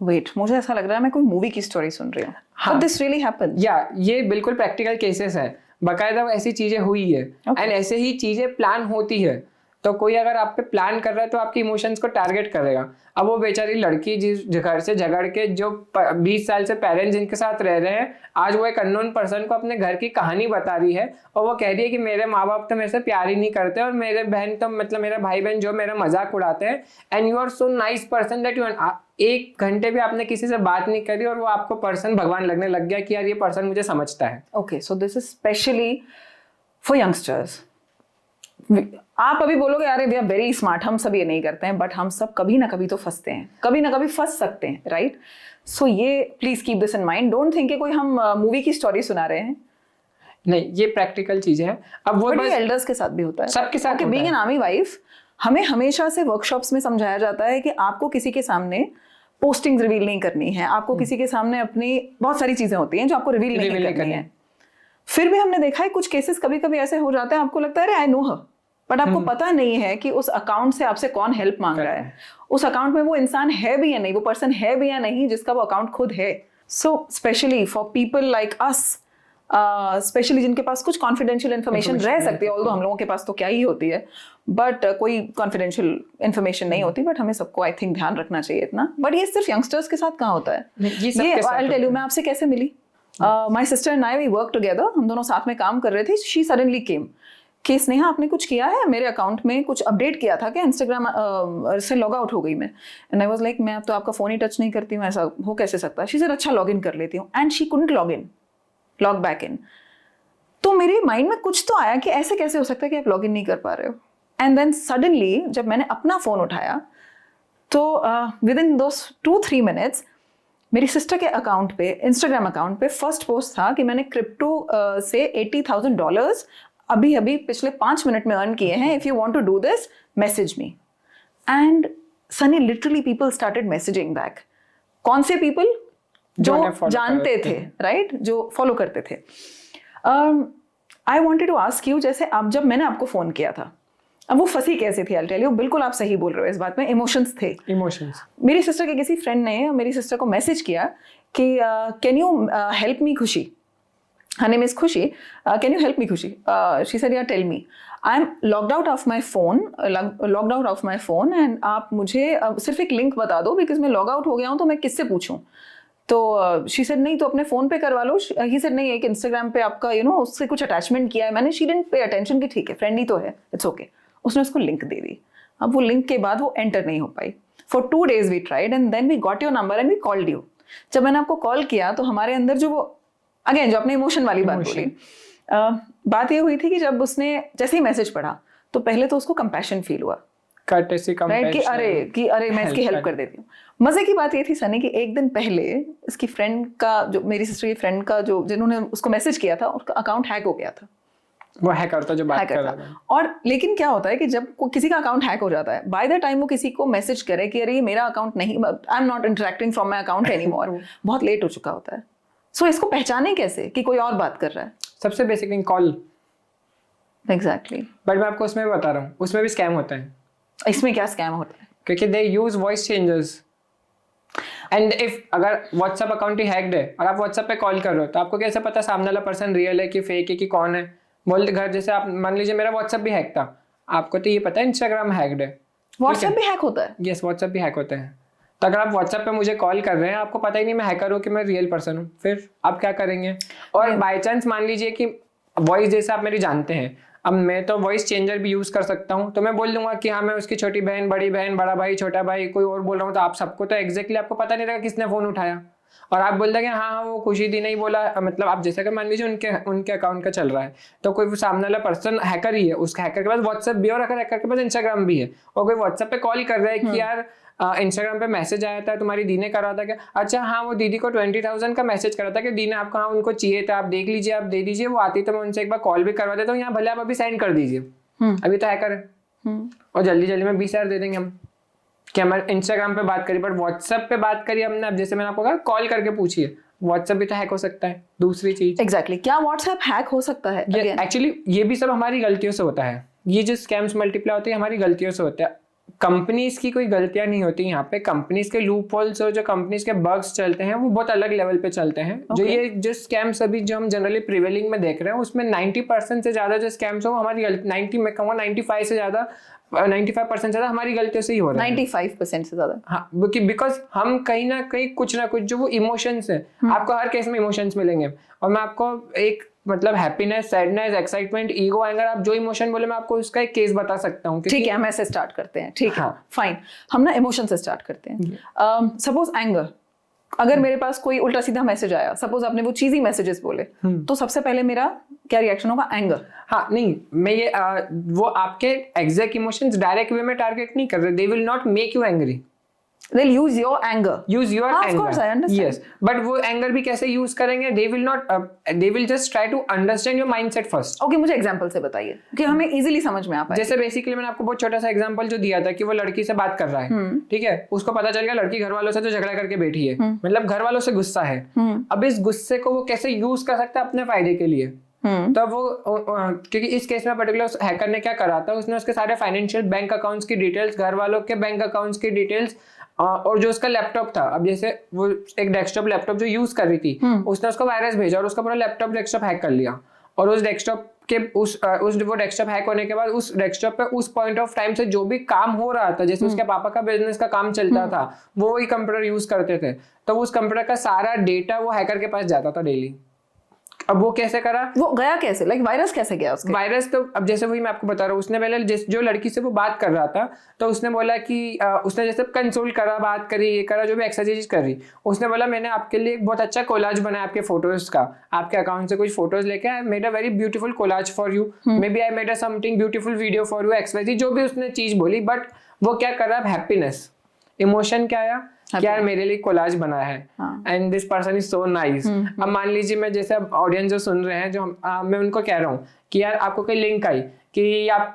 Wait, मुझे ऐसा लग रहा है मैं कोई मूवी की स्टोरी सुन रही हूँ। But this really happened. या ये बिल्कुल प्रैक्टिकल केसेस है, बाकायदा ऐसी चीजें हुई है। एंड ऐसे ही चीजें प्लान होती है। तो कोई अगर आप पे प्लान कर रहा है तो आपके इमोशंस को टारगेट करेगा। अब वो बेचारी लड़की जिस घर से झगड़ के जो 20 साल से पेरेंट्स जिनके साथ रह रहे हैं, आज वो एक अननोन पर्सन को अपने घर की कहानी बता रही है और वो कह रही है कि मेरे माँ बाप तो मेरे से प्यार ही नहीं करते और मेरे बहन तो मतलब मेरे भाई बहन जो मेरा मजाक उड़ाते हैं। And you are so nice person that you, 1 घंटे भी आपने किसी से बात नहीं करी और वो आपको पर्सन भगवान लगने लग गया कि यार ये पर्सन मुझे समझता है। Okay, so this is specially for youngsters. आप अभी बोलोगे अरे वी आर वेरी स्मार्ट, हम सब ये नहीं करते हैं, बट हम सब कभी ना कभी तो फंसते हैं, कभी ना कभी फंस सकते हैं, राइट। सो ये please keep this in mind. Don't think कि कोई हम मूवी की स्टोरी सुना रहे हैं, नहीं, ये प्रैक्टिकल चीजें हैं। अब वो बस एल्डर्स के साथ भी होता है, सबके साथ। बीइंग एन आर्मी वाइफ, हमें हमेशा से वर्कशॉप्स में समझाया जाता है कि आपको किसी के सामने पोस्टिंग्स रिवील नहीं करनी है, आपको किसी के सामने अपनी बहुत सारी चीजें होती हैं जो आपको रिवील नहीं करनी है। फिर भी हमने देखा है कुछ केसेस कभी कभी ऐसे हो जाते हैं, आपको लगता है अरे आई नो हर, बट आपको पता नहीं है कि उस अकाउंट से आपसे कौन हेल्प मांग रहा है, उस अकाउंट में वो इंसान है भी या नहीं, वो पर्सन है भी या नहीं जिसका वो अकाउंट खुद है। So specially for people like us, specially जिनके पास कुछ कॉन्फिडेंशियल इन्फॉर्मेशन रह सकती है, ऑल्दो हम लोगों के पास तो क्या ही होती है, बट कोई कॉन्फिडेंशियल इन्फॉर्मेशन नहीं होती, बट हमें सबको आई थिंक ध्यान रखना चाहिए इतना। बट ये सिर्फ यंगस्टर्स के साथ कहाँ होता है, ये आई टेल यू। मैं आपसे कैसे मिली, my sister and I we work together, हम दोनों साथ में काम कर रहे थे। शी सडनली केम कि स्नेहा आपने कुछ किया है, मेरे अकाउंट में कुछ अपडेट किया था कि इंस्टाग्राम से लॉग आउट हो गई मैं। एंड आई वाज लाइक मैं अब तो आपका फोन ही टच नहीं करती हूँ, ऐसा हो कैसे सकता है। शी सेड अच्छा लॉग इन कर लेती हूँ, and she couldn't log back in. तो मेरे माइंड में कुछ तो आया कि ऐसे कैसे हो सकता है कि आप लॉग इन नहीं कर पा रहे हो। एंड देन सडनली जब मैंने अपना फोन उठाया तो विद इन दोस 2-3 मिनट्स मेरी सिस्टर के अकाउंट पे, इंस्टाग्राम अकाउंट पे फर्स्ट पोस्ट था कि मैंने क्रिप्टो से $80,000 अभी अभी पिछले 5 मिनट में अर्न किए हैं, if you want to do this message me. And Sunny literally people started messaging back. कौन से पीपल? जो जानते थे, राइट, जो फॉलो करते थे। I wanted to ask you, जैसे अब जब मैंने आपको फोन किया था, अब वो फंसी कैसे थी, आई टेल यू। बिल्कुल आप सही बोल रहे हो इस बात में, इमोशंस थे। इमोशंस। मेरी सिस्टर के किसी फ्रेंड ने मेरी सिस्टर को मैसेज किया कि कैन यू हेल्प मी खुशी, her name is Khushi, can you help me Khushi? She said yeah, tell me. I'm logged out of my phone and आप मुझे सिर्फ एक लिंक बता दो बिकॉज मैं लॉग आउट हो गया हूँ, तो मैं किससे पूछूं। तो she said नहीं तो अपने फ़ोन पे करवा लो। He said नहीं, एक इंस्टाग्राम पे आपका उससे कुछ अटैचमेंट किया है मैंने। she didn't pay attention कि ठीक है फ्रेंड ही तो है, इट्स ओके। उसने उसको लिंक दे दी। अब वो लिंक के बाद वो एंटर नहीं हो पाई। For 2 days we tried and then we got your number and we called you. जब मैंने आपको कॉल किया तो हमारे अंदर जो वो अगेन जो अपने इमोशन वाली बात बोली, बात ये हुई थी कि जब उसने जैसे ही मैसेज पढ़ा तो पहले तो उसको कंपैशन फील हुआ courtesy, राइट, compassion, कि अरे मैं इसकी हेल्प कर देती हूँ। मजे की बात ये थी सनी कि एक दिन पहले इसकी फ्रेंड का, जो मेरी सिस्टर की फ्रेंड का, जो जिन्होंने उसको मैसेज किया था, उसका अकाउंट हैक हो गया था। वो हैकर था जो बात कर रहा था। और लेकिन क्या होता है कि जब किसी का अकाउंट हैक हो जाता है, बाय द टाइम वो किसी को मैसेज करे कि अरे ये मेरा अकाउंट नहीं, I am not interacting from my account anymore, बहुत लेट हो चुका होता है। सो इसको पहचाने कैसे कि कोई और बात कर रहा है? सबसे basic thing call. Exactly. But मैं आपको उसमें भी बता रहा हूँ, उसमें भी स्कैम होता है। इसमें क्या स्कैम होता है? क्योंकि they use voice changers and if अगर व्हाट्सएप अकाउंट ही हैक्ड है और आप व्हाट्सएप पे कॉल कर रहे हो तो आपको कैसे पता सामने वाला पर्सन रियल है कि फेक है कि कौन है? बोलते घर जैसे आप मान लीजिए मेरा व्हाट्सएप भी हैक था, आपको तो ये पता है इंस्टाग्राम हैक्ड है। व्हाट्सएप भी हैक होता है? यस, व्हाट्सएप भी हैक होते हैं। तो अगर आप व्हाट्सएप पे मुझे कॉल कर रहे हैं, आपको पता ही नहीं मैं हैकर हूँ कि मैं रियल पर्सन हूँ, फिर आप क्या करेंगे? और बाई चांस मान लीजिए कि वॉइस जैसे आप मेरी जानते हैं, अब मैं तो वॉइस चेंजर भी यूज कर सकता हूँ, तो मैं बोल दूंगा कि हाँ मैं उसकी छोटी बहन, बड़ी बहन, बड़ा भाई, छोटा भाई, कोई और बोल रहा हूँ, तो आप सबको तो एग्जैक्टली आपको पता नहीं रहेगा किसने फोन उठाया। और आप बोल देंगे हाँ हाँ वो खुशी दी नहीं बोला, मतलब आप जैसे कि मान लीजिए उनके अकाउंट का चल रहा है, तो कोई सामने वाला पर्सन हैकर ही है, उस हैकर के पास व्हाट्सएप भी है और अगर हैकर के पास इंस्टाग्राम भी है, और कोई व्हाट्सएप पे कॉल कर रहा है कि यार इंस्टाग्राम पे मैसेज आया था, तुम्हारी दी ने करा था क्या? अच्छा हाँ, वो दीदी को 20,000 का मैसेज करा था कि दी ने आपको, हाँ उनको चाहिए था, आप देख लीजिए, आप दे दीजिए, वो आती तो मैं उनसे एक बार कॉल भी करवा देता हूँ, यहाँ भले आप अभी सेंड कर दीजिए, अभी तो हैकर है, और जल्दी जल्दी में 20,000 दे देंगे हम कि हमारे इंस्टाग्राम पे बात करी, बट व्हाट्सएप पे बात करी हमने। अब जैसे मैंने आपको कहा कॉल करके पूछिए, व्हाट्सएप भी तो हैक हो सकता है। दूसरी चीज एग्जैक्टली, क्या व्हाट्सएप हैक हो सकता है? एक्चुअली ये भी सब हमारी गलतियों से होता है, ये जो स्कैम्स मल्टीप्लाई होते हैं हमारी गलतियों से होता है। कंपनीज की कोई गलतियां नहीं होती यहाँ पे, कंपनीज के लूप होल्स और जो कंपनीज के बग्स चलते हैं वो बहुत अलग लेवल पे चलते हैं। जो स्कैम्स अभी जो हम जनरली प्रिवेलिंग में देख रहे हैं उसमें 90% से ज्यादा जो स्कैम्स हो हमारी 90 मैं कहूँगा 95 से ज्यादा 95% ज्यादा हमारी गलतियों से ही हो रहा है। 95% से ज्यादा, हाँ, बिकॉज हम कहीं ना कहीं कुछ ना कुछ जो वो इमोशंस है, आपको हर केस में इमोशंस मिलेंगे, और मैं आपको एक मतलब happiness, sadness, excitement, ego, anger, आप जो इमोशन बोले मैं आपको उसका एक केस बता सकता हूँ। ठीक है, हम ऐसे स्टार्ट करते हैं। ठीक है, फाइन, हम ना इमोशन से स्टार्ट करते हैं। सपोज एंगर, अगर मेरे पास कोई उल्टा सीधा मैसेज आया, सपोज आपने वो चीजी मैसेजेस बोले, तो सबसे पहले मेरा क्या रिएक्शन होगा? एंगर। हाँ नहीं, मैं ये वो आपके एग्जैक्ट इमोशंस डायरेक्ट वे में टारगेट नहीं कर रहे, they will not make you angry, they'll use your anger, use your anger, of course I understand, yes, but वो anger भी कैसे यूज करेंगे? they will not they will just try to understand your mindset first. okay, मुझे example से बताइए कि हमें easily समझ में आ पाए। जैसे बेसिकली मैंने आपको बहुत छोटा सा एग्जांपल जो दिया था कि वो लड़की से बात कर रहा है, ठीक है, उसको पता चल गया लड़की घर वालों से तो झगड़ा करके बैठी है, मतलब घर वालों से गुस्सा है। अब इस गुस्से को वो कैसे यूज कर सकता है अपने फायदे के लिए? तो वो क्योंकि इस केस में पर्टिकुलर हैकर ने क्या करा था, उसने उसके सारे फाइनेंशियल बैंक अकाउंट्स की डिटेल्स, घर वालों के बैंक अकाउंट्स की डिटेल्स, और जो उसका लैपटॉप था, अब जैसे वो एक डेस्कटॉप लैपटॉप जो यूज कर रही थी, उसने उसको वायरस भेजा और उसका पूरा लैपटॉप डेस्कटॉप हैक कर लिया, और उस डेस्कटॉप के वो डेस्कटॉप हैक होने के बाद उस डेस्कटॉप पे उस पॉइंट ऑफ टाइम से जो भी काम हो रहा था, जैसे उसके पापा का बिजनेस का काम चलता था, वो वही कंप्यूटर यूज करते थे, तो उस कंप्यूटर का सारा डेटा वो हैकर के पास जाता था डेली। अब वो कैसे करा? वो गया कैसे? लाइक वायरस कैसे गया उसके? वायरस तो अब जैसे वही मैं आपको बता रहा हूँ, उसने पहले जो लड़की से वो बात कर रहा था, तो उसने बोला कि उसने जैसे कंसोल करा, बात करी, ये करा, जो भी एक्सरसाइज कर रही, उसने बोला मैंने आपके लिए एक बहुत अच्छा कोलाज बनाया आपके फोटोज का, आपके अकाउंट से कुछ फोटोज लेके I made a very beautiful collage for you, maybe I made a something beautiful video for you, exercise, जो भी उसने चीज बोली, बट वो क्या कर रहा है? हैप्पीनेस, इमोशन क्या आया कि यार मेरे लिए कोलाज बनाया है and this person is so nice. अब मान लीजिए मैं जैसे ऑडियंस जो सुन रहे हैं, जो मैं उनको कह रहा हूँ कि यार आपको कोई लिंक आई कि आप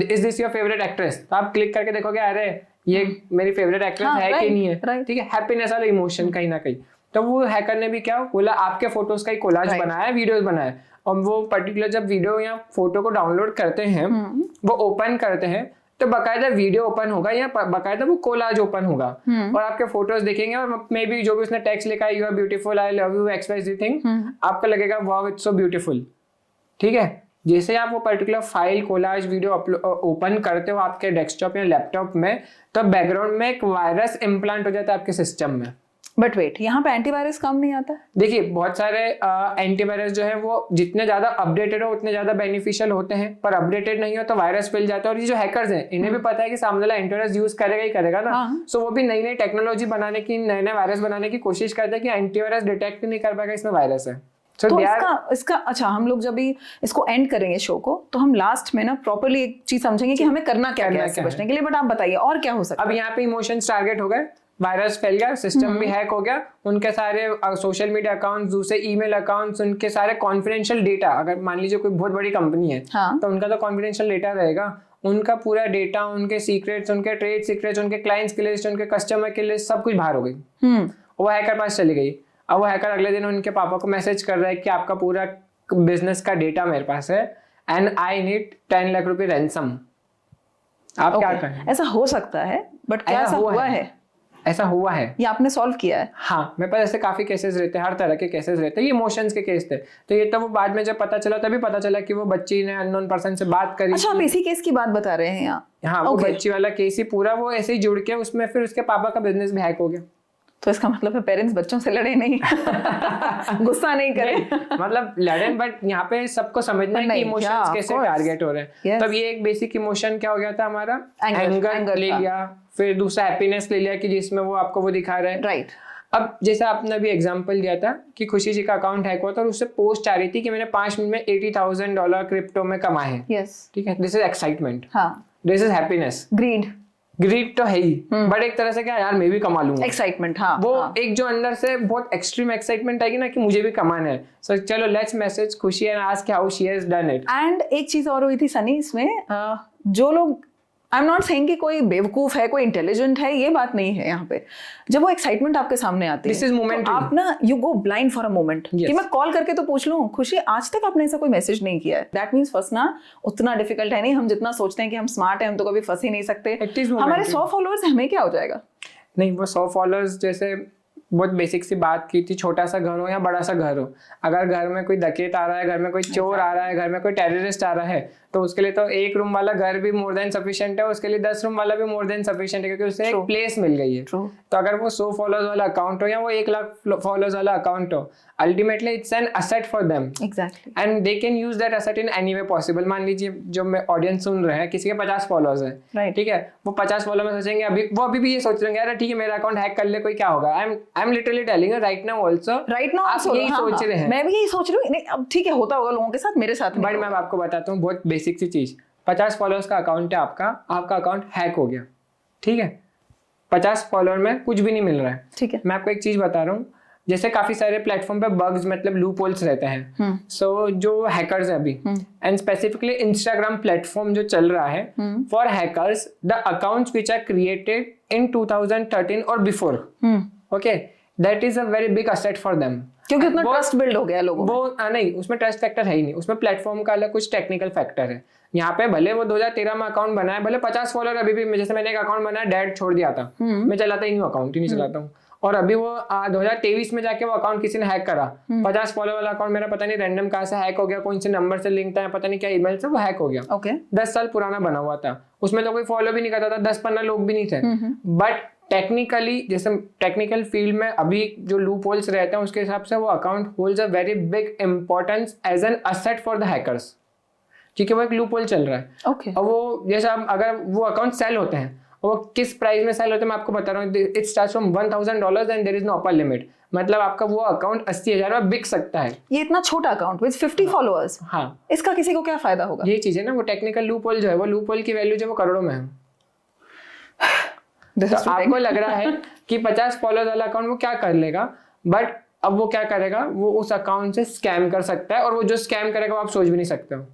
is this your favourite actress, तो आप क्लिक करके देखोगे अरे ये मेरी फेवरेट एक्ट्रेस है कि नहीं है, ठीक है, हैप्पीनेस वाला इमोशन कहीं ना कहीं। तो वो हैकर ने भी क्या बोला, आपके फोटोज का ही कोलाज बनाया, वीडियोज बनाया, और वो पर्टिकुलर जब वीडियो या फोटो को डाउनलोड करते हैं, वो ओपन करते हैं, तो बकायदा वीडियो ओपन होगा या बकायदा वो कोलाज ओपन होगा, और आपके फोटोज देखेंगे, और मे बी जो भी उसने टेक्स्ट लिखा है, you are beautiful, I love you, X Y Z thing, आपको लगेगा वाओ इट्स सो ब्यूटीफुल, ठीक है। जैसे आप वो particular file, collage, video open करते हो आपके डेस्कटॉप या लैपटॉप में, तो बैकग्राउंड में एक वायरस इम्प्लांट हो जाता है आपके सिस्टम में। बट वेट, यहाँ पे एंटीवायरस काम नहीं आता? देखिए बहुत सारे एंटीवायरस जो है वो जितने ज्यादा अपडेटेड हो उतने ज्यादा बेनिफिशियल होते हैं, पर अपडेटेड नहीं हो तो वायरस फैल जाता है। और ये जो हैकर्स हैं इन्हें भी पता है कि सामने वाला एंटीवायरस यूज करेगा ही करेगा ना, सो वो भी नई नई टेक्नोलॉजी बनाने की, नए नए वायरस बनाने की कोशिश करते हैं कि एंटीवायरस डिटेक्ट नहीं कर पाएगा इसमें वायरस है। So तो they are- इसका अच्छा, हम लोग जब भी इसको एंड करेंगे शो को, तो हम लास्ट में ना प्रॉपर्ली एक चीज समझेंगे कि हमें करना क्या है इससे बचने के लिए। बट आप बताइए और क्या हो सकता है? अब यहाँ पे इमोशंस टारगेट हो गए, वायरस फैल गया, सिस्टम भी हैक हो गया, उनके सारे सोशल मीडिया अकाउंट्स, दूसरे ईमेल अकाउंट्स, उनके सारे कॉन्फिडेंशियल डेटा, अगर मान लीजिए कोई बहुत बड़ी कंपनी है, हाँ। तो उनका तो कॉन्फिडेंशियल डेटा रहेगा, उनका पूरा डेटा, उनके सीक्रेट्स, उनके ट्रेड सीक्रेट्स, उनके क्लाइंट्स की लिस्ट, उनके कस्टमर की लिस्ट, सब कुछ बाहर हो गई। वो हैकर पास चली गई। अब वो हैकर अगले दिन उनके पापा को मैसेज कर रहा है कि आपका पूरा बिजनेस का डेटा मेरे पास है एंड आई नीड 10 लाख रुपए रैंसम। आप क्या करें? ऐसा हो सकता है, बट क्या ऐसा हुआ है? ऐसा हुआ है, ये आपने सॉल्व किया है? हाँ, मेरे पास ऐसे काफी केसेस रहते हैं, हर तरह के केसेस रहते हैं। ये इमोशंस के केस थे, तो ये तो वो बाद में जब पता चला, तभी पता चला कि वो बच्ची ने अननोन पर्सन से बात करी। अच्छा, आप इसी केस की बात बता रहे हैं यहाँ? हाँ, वो बच्ची वाला केस ही पूरा वो ऐसे ही जुड़ के उसमें फिर उसके पापा का बिजनेस भी हैक हो गया। तो इसका मतलब है पेरेंट्स बच्चों से लड़े नहीं, गुस्सा नहीं करें। मतलब लड़े, बट यहाँ पे सबको समझना है कि इमोशंस कैसे टारगेट हो रहे हैं। तब ये एक बेसिक इमोशन क्या हो गया था हमारा, एंगर ले लिया, फिर दूसरा हैप्पीनेस ले लिया कि जिसमें वो आपको वो दिखा रहा है। राइट। अब जैसे आपने अभी एग्जांपल दिया था कि खुशी जी का अकाउंट हैक हुआ था और उससे पोस्ट आ रही थी कि मैंने 5 मिनट में $80,000 क्रिप्टो में कमाए हैं। यस, ठीक है, दिस इज एक्साइटमेंट, हाँ, दिस इज हैप्पीनेस। ग्रीड तो है ही, बट एक तरह से क्या यार मैं भी कमा लूंगा, एक्साइटमेंट। हाँ, वो हाँ. एक जो अंदर से बहुत एक्सट्रीम एक्साइटमेंट आएगी ना कि मुझे भी कमाना है। सो चलो लेट्स मैसेज खुशी and ask how she has done it. And एक चीज और हुई थी सनी इसमें, जो लोग, आई एम नॉट सेइंग कि कोई बेवकूफ है, कोई इंटेलिजेंट है, ये बात नहीं है यहाँ पे। जब वो एक्साइटमेंट आपके सामने आती है, तो आप ना you go blind for a moment कि मैं कॉल करके तो पूछ लूं, खुशी आज तक आपने ऐसा कोई मैसेज नहीं किया है। दैट मीन्स फंसना उतना डिफिकल्ट है नहीं। हम जितना सोचते हैं कि हम स्मार्ट हैं, हम तो कभी फंस ही नहीं सकते। हमारे 100 फॉलोअर्स, हमें क्या हो जाएगा? नहीं, वो 100 फॉलोअर्स जैसे बहुत बेसिक सी बात की थी, छोटा सा घर हो या बड़ा सा घर हो, अगर घर में कोई डकैत आ रहा है, घर में कोई चोर आ रहा है, घर में कोई टेररिस्ट आ रहा है, तो उसके लिए तो 1 रूम वाला घर भी मोर देन सफिशिएंट है, उसके लिए 10 रूम वाला भी मोर देन सफिशिएंट है, क्योंकि उससे एक प्लेस मिल गई है। तो अगर वो 100 फॉलोअर्स वाला अकाउंट हो या वो 1 लाख फॉलोअर्स वाला अकाउंट हो, ultimately it's an asset for them. Exactly. And they can use that asset in any way possible. मान लीजिए जो मैं ऑडियंस सुन रहे हैं, किसी के 50 फॉलोअर्स हैं, ठीक है, वो 50 फॉलोअर्स में सोचेंगे, अभी भी ये सोच रहे हैं यार ठीक है मेरा अकाउंट हैक कर ले, कोई क्या होगा। I am literally telling right now also, यही सोच रहे हैं, मैं भी यही सोच रही हूँ। अब ठीक है, होता होगा लोगों के साथ, मेरे साथ बट मैं आपको बताता हूँ बहुत बेसिक सी चीज। 50 फॉलोअर्स का अकाउंट है आपका अकाउंट हैक हो गया, ठीक है, 50 फॉलोअर में कुछ भी नहीं मिल रहा है, ठीक है। मैं आपको एक चीज बता रहा हूँ, जैसे काफी सारे प्लेटफॉर्म पे बग्स मतलब लूप होल्स रहते हैं, सो जो हैकर्स है अभी, एंड स्पेसिफिकली इंस्टाग्राम प्लेटफॉर्म जो चल रहा है for hackers, the accounts which are created in 2013 और before, okay, that is a very big asset for them, क्योंकि उतना ट्रस्ट बिल्ड हो गया लोगों में। वो नहीं, उसमें ट्रस्ट फैक्टर है ही नहीं, उसमें प्लेटफॉर्म का अलग कुछ टेक्निकल फैक्टर है। यहाँ पे भले वो 2013 में अकाउंट बनाया, भले 50 फॉलोअर अभी भी, जैसे मैंने एक अकाउंट बनाया, डैड छोड़ दिया था, मैं चलाता ही नहीं, अकाउंट ही नहीं चलाता हूँ, और अभी वो 2023 में जाके वो अकाउंट किसी ने हैक करा, 50 फॉलोअर वाला अकाउंट मेरा पता नहीं रैंडम कहाँ से हैक हो गया, कौन से नंबर से लिंक था, पता नहीं क्या ईमेल से वो हैक हो गया। ओके, 10 साल पुराना बना हुआ था, उसमें तो कोई फॉलो भी नहीं करता था, 10-15 लोग भी नहीं थे, बट टेक्निकली जैसे टेक्निकल फील्ड में अभी जो लूप होल्स रहते हैं उसके हिसाब से वो account holds a very big importance as an asset for the hackers, क्योंकि वो एक लूप होल चल रहा है। ओके, और वो जैसे अगर वो अकाउंट सेल होते हैं, वो किस प्राइस में सेल होते हैं मैं आपको बता रहा हूँ, it starts from $1,000 and there is no upper limit, मतलब आपका वो अकाउंट 80,000 में बिक सकता है। ये इतना छोटा अकाउंट विद 50 फॉलोअर्स, हाँ, इसका किसी को क्या फायदा होगा? ये चीज है ना, वो टेक्निकल लूप होल जो है, वो लूप होल की वैल्यू जो वो करोड़ों में है। तो आपको लग रहा है कि 50 फॉलोअर्स वाला अकाउंट वो क्या कर लेगा, बट अब वो क्या करेगा, वो उस अकाउंट से स्कैम कर सकता है, और वो जो स्कैम करेगा वो आप सोच भी नहीं सकते हो।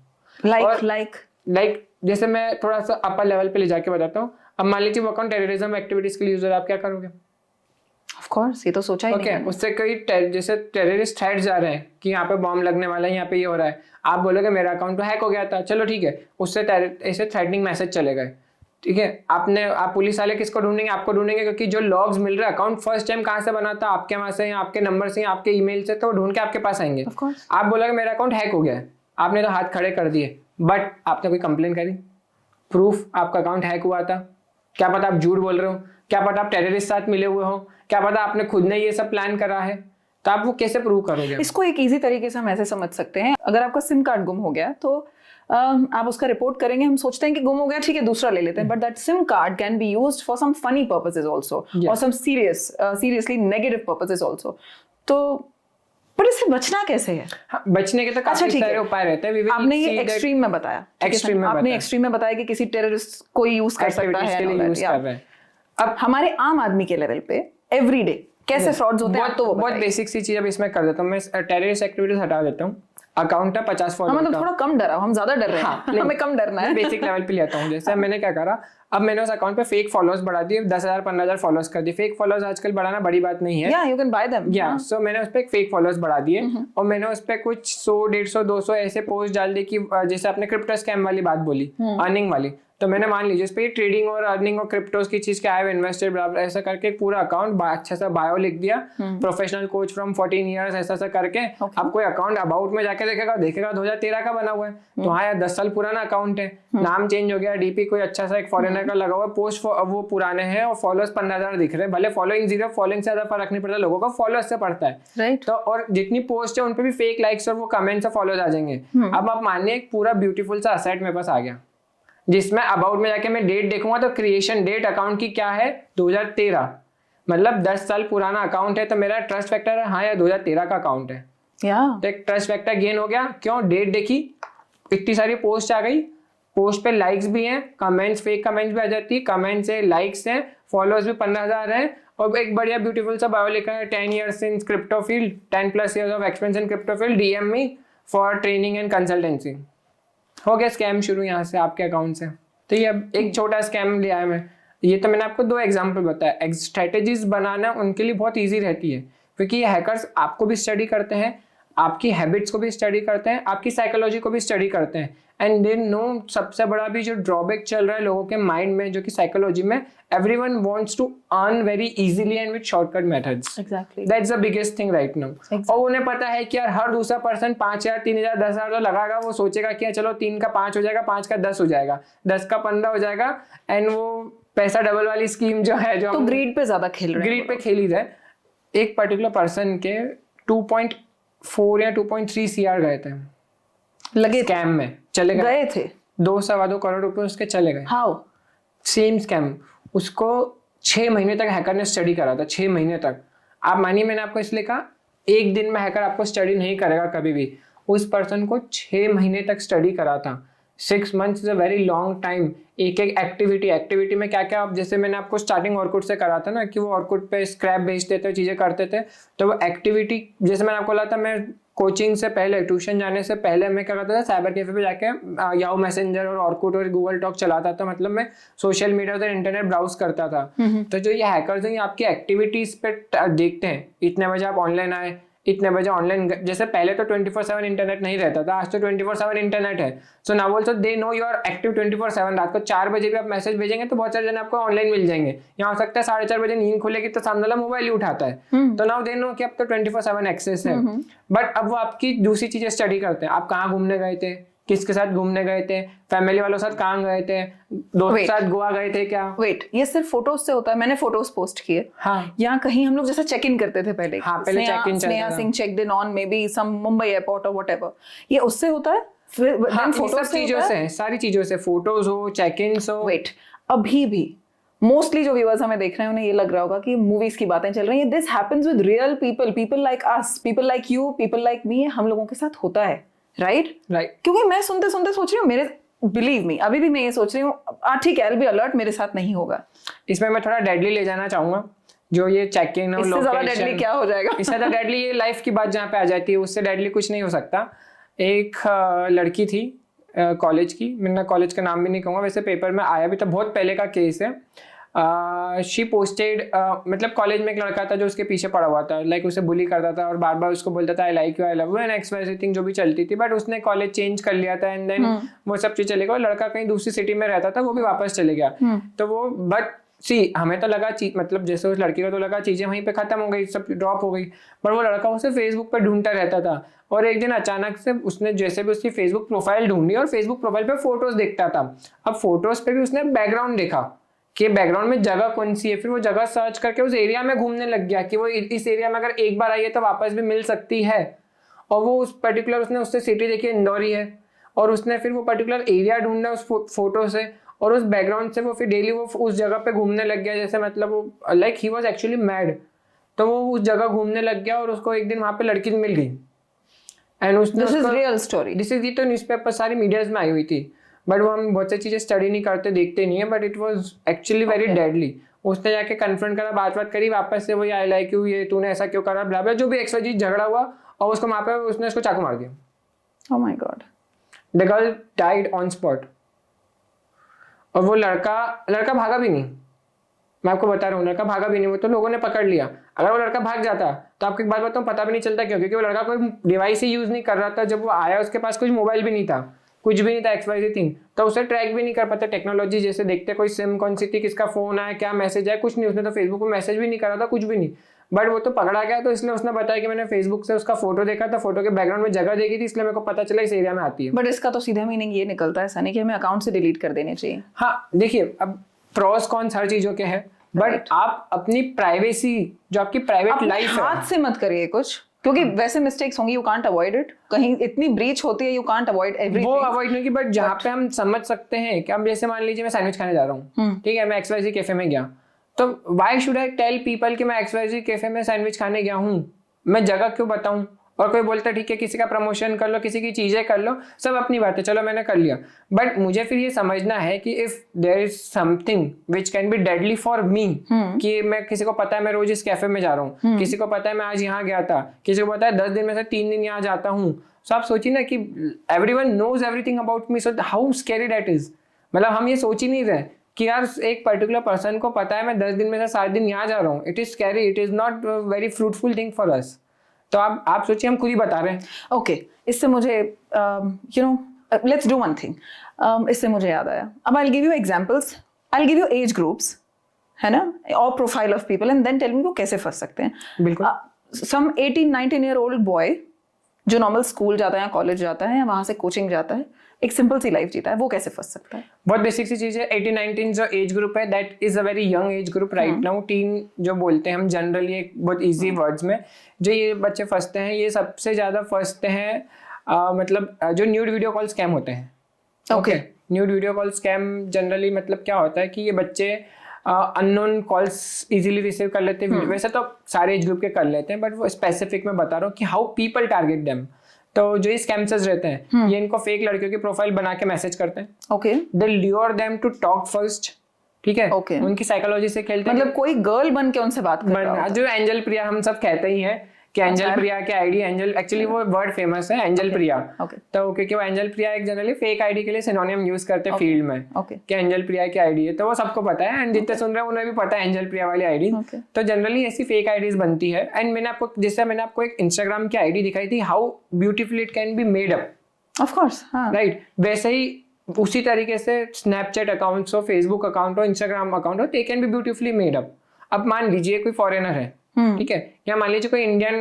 लाइक जैसे मैं थोड़ा सा अपर लेवल पे ले जाके बताता हूँ, अब मान लीजिए वो अकाउंट टेररिज्म एक्टिविटीज के लिए यूज हो रहा है, आप क्या करोगे? ऑफ कोर्स, ये तो सोचा ही नहीं। उससे कोई जैसे टेररिस्ट थ्रेट्स आ रहे हैं कि यहाँ पे बॉम्ब लगने वाला है, यहाँ पे ये हो रहा है, आप बोलोगे मेरा अकाउंट तो हैक हो गया था, चलो ठीक है, उससे ऐसे थ्रेटनिंग मैसेज चले गए, ठीक है, आप पुलिस वाले किसको ढूंढेंगे? आपको ढूंढेंगे, क्योंकि जो लॉग्स मिल रहे हैं अकाउंट फर्स्ट टाइम कहाँ से बना था, आपके वहां से या आपके नंबर से या आपके ईमेल से, तो ढूंढ के आपके पास आएंगे। आप बोलोगे मेरा अकाउंट हैक हो गया है, आपने तो हाथ खड़े कर दिए, बट आपने कोई कंप्लेन करी, प्रूफ आपका अकाउंट हैक हुआ था, क्या पता आप झूठ बोल रहे हो, क्या पता आप टेररिस्ट साथ मिले हुए हो, क्या पता आपने खुद ने ये सब प्लान करा है, तो आप वो कैसे प्रूव करोगे? इसको एक इजी तरीके से हम ऐसे समझ सकते हैं, अगर आपका सिम कार्ड गुम हो गया तो आप उसका रिपोर्ट करेंगे, हम सोचते हैं कि गुम हो गया, ठीक है दूसरा ले लेते हैं, but that SIM card can be used for some funny purposes also और some seriously negative purposes also. तो पर इससे बचना कैसे है? हाँ, बचने के तो काफी सारे उपाय रहते हैं। आपने ये एक्सट्रीम में बताया, आपने एक्सट्रीम में बताया कि किसी टेररिस्ट कोई यूज कर सकता है। अब हमारे आम आदमी के लेवल पे एवरीडे कैसे फ्रॉड्स होते हैं, तो वो बहुत बेसिक सी चीज अब इसमें कर देता हूँ मैं। टेररिस्ट एक्टिविटीज हटा देता हूँ। अकाउंट है 50 फॉलोअर का। मतलब थोड़ा कम डरा, हम ज्यादा डर रहे हैं। हमें कम डरना है। बेसिक लेवल पे लेता हूँ। जैसे मैंने क्या करा, अब मैंने उस अकाउंट पे फेक फॉलोअर्स बढ़ा दिए, 10,000 15,000 फॉलोअर्स कर दिए। फेक फॉलोअर्स आजकल बढ़ाना बड़ी बात नहीं है। You can buy them. So मैंने उस पे फेक फॉलोअर्स बढ़ा दिए और मैंने उस पे कुछ 100 150 200 ऐसे पोस्ट डाल दी कि जैसे आपने क्रिप्टो स्कैम वाली बात बोली, अर्निंग वाली, तो मैंने मान लीजिए इस पे ट्रेडिंग और अर्निंग और क्रिप्टोस की चीज क्या है, इन्वेस्टेड बराबर ऐसा करके एक पूरा अकाउंट अच्छा सा बायो लिख दिया, प्रोफेशनल कोच फ्रॉम 14 इयर्स ऐसा करके। अब कोई अकाउंट अबाउट में जाके देखेगा 2013 का बना हुआ है, तो हाँ यार 10 साल पुराना अकाउंट है, नाम चेंज हो गया, डीपी कोई अच्छा सा एक फॉरेनर का लगा हुआ, पोस्ट वो पुराने हैं और फॉलोअर्स 15,000 दिख रहे हैं। भले फॉलोइंग जीरो, फॉलोइंग से ज्यादा फर्क नहीं पड़ता, लोगों का फॉलोअर्स से पड़ता है, राइट। तो और जितनी पोस्ट है उनपे भी फेक लाइक्स और वो कमेंट्स और फॉलोअर्स आ जाएंगे। अब आप मानिए एक पूरा ब्यूटीफुल सा असेट मेरे पास आ गया, जिसमें अबाउट में जाके मैं डेट देखूंगा तो क्रिएशन डेट अकाउंट की क्या है, 2013, मतलब 10 साल पुराना अकाउंट है, तो मेरा ट्रस्ट फैक्टर है हाँ यार 2013 का अकाउंट है। तो एक ट्रस्ट फैक्टर गेन हो गया। क्यों? डेट देखी, इतनी सारी पोस्ट आ गई, पोस्ट पे लाइक्स भी हैं, कमेंट्स, फेक कमेंट्स भी आ जाती है, कमेंट्स है, लाइक्स हैं, फॉलोअर्स भी 15,000 हैं, और एक बढ़िया ब्यूटीफुल सा बायो लिखा है, 10 years in crypto field, 10+ years of experience in crypto field, DM me for training and consultancy। हो गया स्कैम शुरू यहाँ से आपके अकाउंट से। तो ये अब एक छोटा स्कैम लिया है मैं। ये तो मैंने आपको 2 एग्जांपल बताया। स्ट्रेटेजीज बनाना उनके लिए बहुत इजी रहती है, क्योंकि ये हैकर्स आपको भी स्टडी करते हैं, आपकी हैबिट्स को भी स्टडी करते हैं, आपकी साइकोलॉजी को भी स्टडी करते हैं, एंड दे नो सबसे बड़ा भी जो ड्रॉबैक चल रहा है लोगों के माइंड में, जो कि साइकोलॉजी में, everyone wants to earn very easily and with shortcut methods. Exactly, that's the biggest thing right now. और उन्हें पता है कि यार हर दूसरा पर्सन 5,000 3,000 10,000 तो लगाएगा, वो सोचेगा कि चलो 3 का 5 हो जाएगा, 5 का 10 हो जाएगा, 10 का 15 हो जाएगा, एंड वो पैसा डबल वाली स्कीम जो है, जो तो ग्रीड पे ज्यादा खेल रहे हैं, ग्रीड पे खेली जाए। एक पर्टिकुलर पर्सन के 2.4 या 2.3 CR गए थे, लगे स्कैम में चले गए थे, 2-2.25 करोड़ रुपए उसके चले गए। हाउ? Same scam. उसको 6 महीने तक हैकर ने स्टडी करा था, 6 महीने तक। आप मानिए मैंने आपको इसलिए कहा, एक दिन में हैकर आपको स्टडी नहीं करेगा कभी भी। उस पर्सन को 6 महीने तक स्टडी करा था। 6 months is a very long time. एक एक्टिविटी में क्या क्या, जैसे मैंने आपको स्टार्टिंग ऑर्कुट से करा था ना, कि वो ऑर्कुट पे स्क्रैप बेचते थे, चीजें करते थे, तो वो एक्टिविटी जैसे मैंने आपको बोला था, मैं कोचिंग से पहले, ट्यूशन जाने से पहले मैं क्या करता था, साइबर कैफे पे जाके याहू मैसेंजर और ऑर्कुट और गूगल टॉक चलाता था। मतलब मैं सोशल मीडिया और इंटरनेट ब्राउज करता था। तो जो ये हैकर्स हैं, ये आपकी एक्टिविटीज पे देखते हैं, इतने बजे आप ऑनलाइन आए, इतने बजे ऑनलाइन, जैसे पहले तो 24/7 इंटरनेट नहीं रहता था, आज तो 24/7 इंटरनेट है। So now also they know you are active 24/7। रात को 4 बजे भी आप मैसेज भेजेंगे तो बहुत सारे जन आपको ऑनलाइन मिल जाएंगे। यहाँ हो सकता है 4:30 बजे नींद खुलेगी तो सामने वाला मोबाइल ही उठाता है, तो नाउ दे नो कि अब तो 24/7 एक्सेस है। बट अब वो आपकी दूसरी चीजें स्टडी करते हैं, आप कहाँ घूमने गए थे, किसके साथ घूमने गए थे, फैमिली वालों के साथ कहाँ गए थे, दोस्त के साथ गोवा गए थे क्या। वेट, ये सिर्फ फोटोज से होता है? मैंने फोटोज पोस्ट किए। हाँ, यहाँ कहीं हम लोग जैसे चेक इन करते थे पहले। हाँ, पहले check in Sneha Singh checked in on maybe some Mumbai airport और व्हाटएवर, ये उससे होता है? फिर हाँ, सब चीजों से, सारी चीजों से, फोटोज हो, चेक इन हो। वेट, अभी भी मोस्टली जो व्यूअर्स हमें देख रहे हैं उन्हें ये लग रहा होगा कि मूवीज की बातें चल रही हैं। This happens with real people, people like us, people like you, people like me, हम लोगों के साथ होता है, राइट? क्योंकि मैं सुनते सुनते सोच रही हूँ, मेरे बिलीव मी, अभी भी मैं ये सोच रही हूँ, ठीक है, I'll be alert, मेरे साथ नहीं होगा। इसमें मैं थोड़ा डेडली ले जाना चाहूंगा, जो ये चेक इन और इससे ज्यादा डेडली क्या हो जाएगा? इससे ज्यादा डेडली ये लाइफ की बात जहाँ पे आ जाती है, उससे डेडली कुछ नहीं हो सकता। एक लड़की थी कॉलेज की, मैंने कॉलेज का नाम भी नहीं कहूँगा, वैसे पेपर में आया भी था, बहुत पहले का केस है। शी पोस्टेड, मतलब कॉलेज में एक लड़का था जो उसके पीछे पड़ा हुआ था, लाइक उसे बुली करता था और बार बार उसको बोलता था I like you, I love you and x thing जो भी चलती थी। बट उसने कॉलेज चेंज कर लिया था एंड देन वो सब चीज चले गया। लड़का कहीं दूसरी सिटी में रहता था, वो भी वापस चले गया। तो वो बट सी हमें तो लगा मतलब जैसे उस लड़की को तो लगा चीजें वहीं पे खत्म हो गई, सब ड्रॉप हो गई, पर वो लड़का उसे फेसबुक पे ढूंढता रहता था। और एक दिन अचानक से उसने जैसे भी उसकी फेसबुक प्रोफाइल ढूंढी और फेसबुक प्रोफाइल पे फोटोज देखता था। अब फोटोज पे भी उसने बैकग्राउंड देखा कि बैकग्राउंड में जगह कौन सी है, फिर वो जगह सर्च करके उस एरिया में घूमने लग गया कि वो इस एरिया में अगर एक बार आई है तो वापस भी मिल सकती है। और वो उस पर्टिकुलर उसने उससे सिटी देखी, इंदौर ही है, और उसने फिर वो पर्टिकुलर एरिया ढूंढा उस फोटो से, और उस बैकग्राउंड से वो फिर डेली वो उस जगह पे घूमने लग गया, जैसे मतलब वो like he was actually mad. तो वो उस जगह घूमने लग गया और उसको एक दिन वहाँ पे लड़की मिल गई एंड उसने this is real story. This is, ये तो न्यूज़पेपर सारी मीडियाज में आई हुई थी, बट वो हम बहुत सी चीज़ें स्टडी नहीं करते, देखते नहीं है, but it was actually very deadly. उसने जाके कन्फ्रंट करा, बात करी, वापस से वही आई लाइक यू, ये तूने ऐसा क्यों करा, ब्ला ब्ला, जो भी एक्सवाइजेड झगड़ा हुआ, और उसको वहाँ पे उसने उसको चाकू मार दिया। Oh my God. The girl died on spot. और वो लड़का भागा भी नहीं, मैं आपको बता रहा हूँ, लड़का भागा भी नहीं, वो तो लोगों ने पकड़ लिया। अगर वो लड़का भाग जाता तो आपको एक बात बताऊँ, पता भी नहीं चलता। क्यों? क्योंकि वो लड़का कोई डिवाइस ही यूज नहीं कर रहा था। जब वो आया उसके पास कुछ मोबाइल भी नहीं था, कुछ भी नहीं था, XYZ थिंग, तो उसे ट्रैक भी नहीं कर पाता। टेक्नोलॉजी जैसे देखते कोई सिम कौन सी थी, किसका फोन आया, क्या मैसेज आया, कुछ नहीं। उसने तो फेसबुक पे मैसेज भी नहीं करा था, कुछ भी नहीं, बट वो तो पकड़ा गया। तो इसलिए उसने बताया कि मैंने फेसबुक से उसका फोटो देखा था, फोटो के बैकग्राउंड में जगह देखी थी, इसलिए मेरे को पता चला इस एरिया में आती है। बट इसका तो सीधा मीनिंग ये निकलता है ऐसा नहीं कि हमें अकाउंट से डिलीट कर देने चाहिए। हाँ देखिए, अब प्रॉस कॉन्स हर चीजों के हैं, बट आप अपनी प्राइवेसी, जो आपकी प्राइवेट लाइफ है, हाथ से मत करिए कुछ, क्योंकि वैसे मिस्टेक्स होंगी, यू कांट अवॉइड इट। कहीं इतनी ब्रीच होती है, यू कांट अवॉइड एवरीथिंग। वो अवॉइड नहीं की, बट जहाँ पे हम समझ सकते हैं कि अब जैसे मान लीजिए मैं सैंडविच खाने जा रहा हूँ, ठीक है, मैं XYZ कैफे में गया, तो why should I tell people कि मैं XYZ कैफे में सैंडविच खाने गया हूँ? मैं जगह क्यों बताऊँ? और कोई बोलता है ठीक है किसी का प्रमोशन कर लो, किसी की चीजें कर लो, सब अपनी बात है, चलो मैंने कर लिया, बट मुझे फिर ये समझना है कि if there is something which can be deadly for me, कि मैं किसी को पता है मैं रोज इस कैफे में जा रहा हूँ, किसी को पता है मैं आज यहाँ गया था, किसी को पता है 10 दिन में से 3 दिन यहाँ जाता हूँ, सो आप सोचिए ना कि everyone knows everything about me, so how scary that is. मतलब हम ये सोच ही नहीं रहे कि यार एक पर्टिकुलर पर्सन को पता है मैं 10 दिन में से 7 दिन यहाँ जा रहा हूँ। It is scary, it is not very fruitful thing for us. तो आप सोचिए, हम खुद ही बता रहे हैं। ओके, इससे मुझे you know let's do one thing. इससे मुझे याद आया, अब I will give you examples, I will give you as groups, है ना, और profile of people, and then tell me वो कैसे फंस सकते हैं। बिल्कुल। सम 18-19 ईयर ओल्ड बॉय जो नॉर्मल स्कूल जाता है या कॉलेज जाता है या वहां से कोचिंग जाता है, एक सिंपल सी लाइफ जीता है, वो कैसे फंस सकता है? बहुत बेसिक सी चीज है। 18-19 जो एज ग्रुप है, that is a very young age group right now. Tin जो बोलते हैं हम जनरली, एक बहुत इजी वर्ड्स में जो ये बच्चे फंसते हैं, ये सबसे ज्यादा फंसते हैं मतलब जो न्यूड वीडियो कॉल स्कैम होते हैं। Okay, nude video call scam generally मतलब क्या होता है कि ये बच्चे अननोन कॉल्स इजीली रिसीव कर लेते हैं। वैसे तो सारे एज ग्रुप के कर लेते हैं, बट वो स्पेसिफिक में बता रहा हूँ कि हाउ पीपल टारगेट देम। तो जो ये स्कैमर्स रहते हैं, ये इनको फेक लड़कियों की प्रोफाइल बना के मैसेज करते हैं। Okay, they lure them to talk first, ठीक है, Okay. उनकी साइकोलॉजी से खेलते हैं। मतलब कोई गर्ल बन के उनसे बात कर रहा है। जो एंजल प्रिया हम सब कहते ही हैं कि एंजल प्रिया की आईडी, एंजल एक्चुअली वो वर्ड फेमस है एंजल प्रिया। Okay. तो क्योंकि वो एंजल प्रिया एक जनरली फेक आईडी के लिए सिनोनिम यूज करते हैं फील्ड में, Okay. कि एंजल प्रिया की आईडी है, तो वो सबको पता है, एंड जितने सुन रहे हैं उन्हें भी पता है एंजल प्रिया वाली आईडी। Okay. तो जनरली ऐसी फेक आईडीज बनती है। एंड मैंने आपको एक इंस्टाग्राम की आईडी दिखाई थी, how beautiful it can be made up, of course, हाँ, राइट। वैसे ही उसी तरीके से स्नैपचैट अकाउंट्स हो, फेसबुक अकाउंट हो, इंस्टाग्राम अकाउंट हो, they can be beautifully made up. अब मान लीजिए कोई फॉरेनर है, ठीक है, या मान लीजिए कोई इंडियन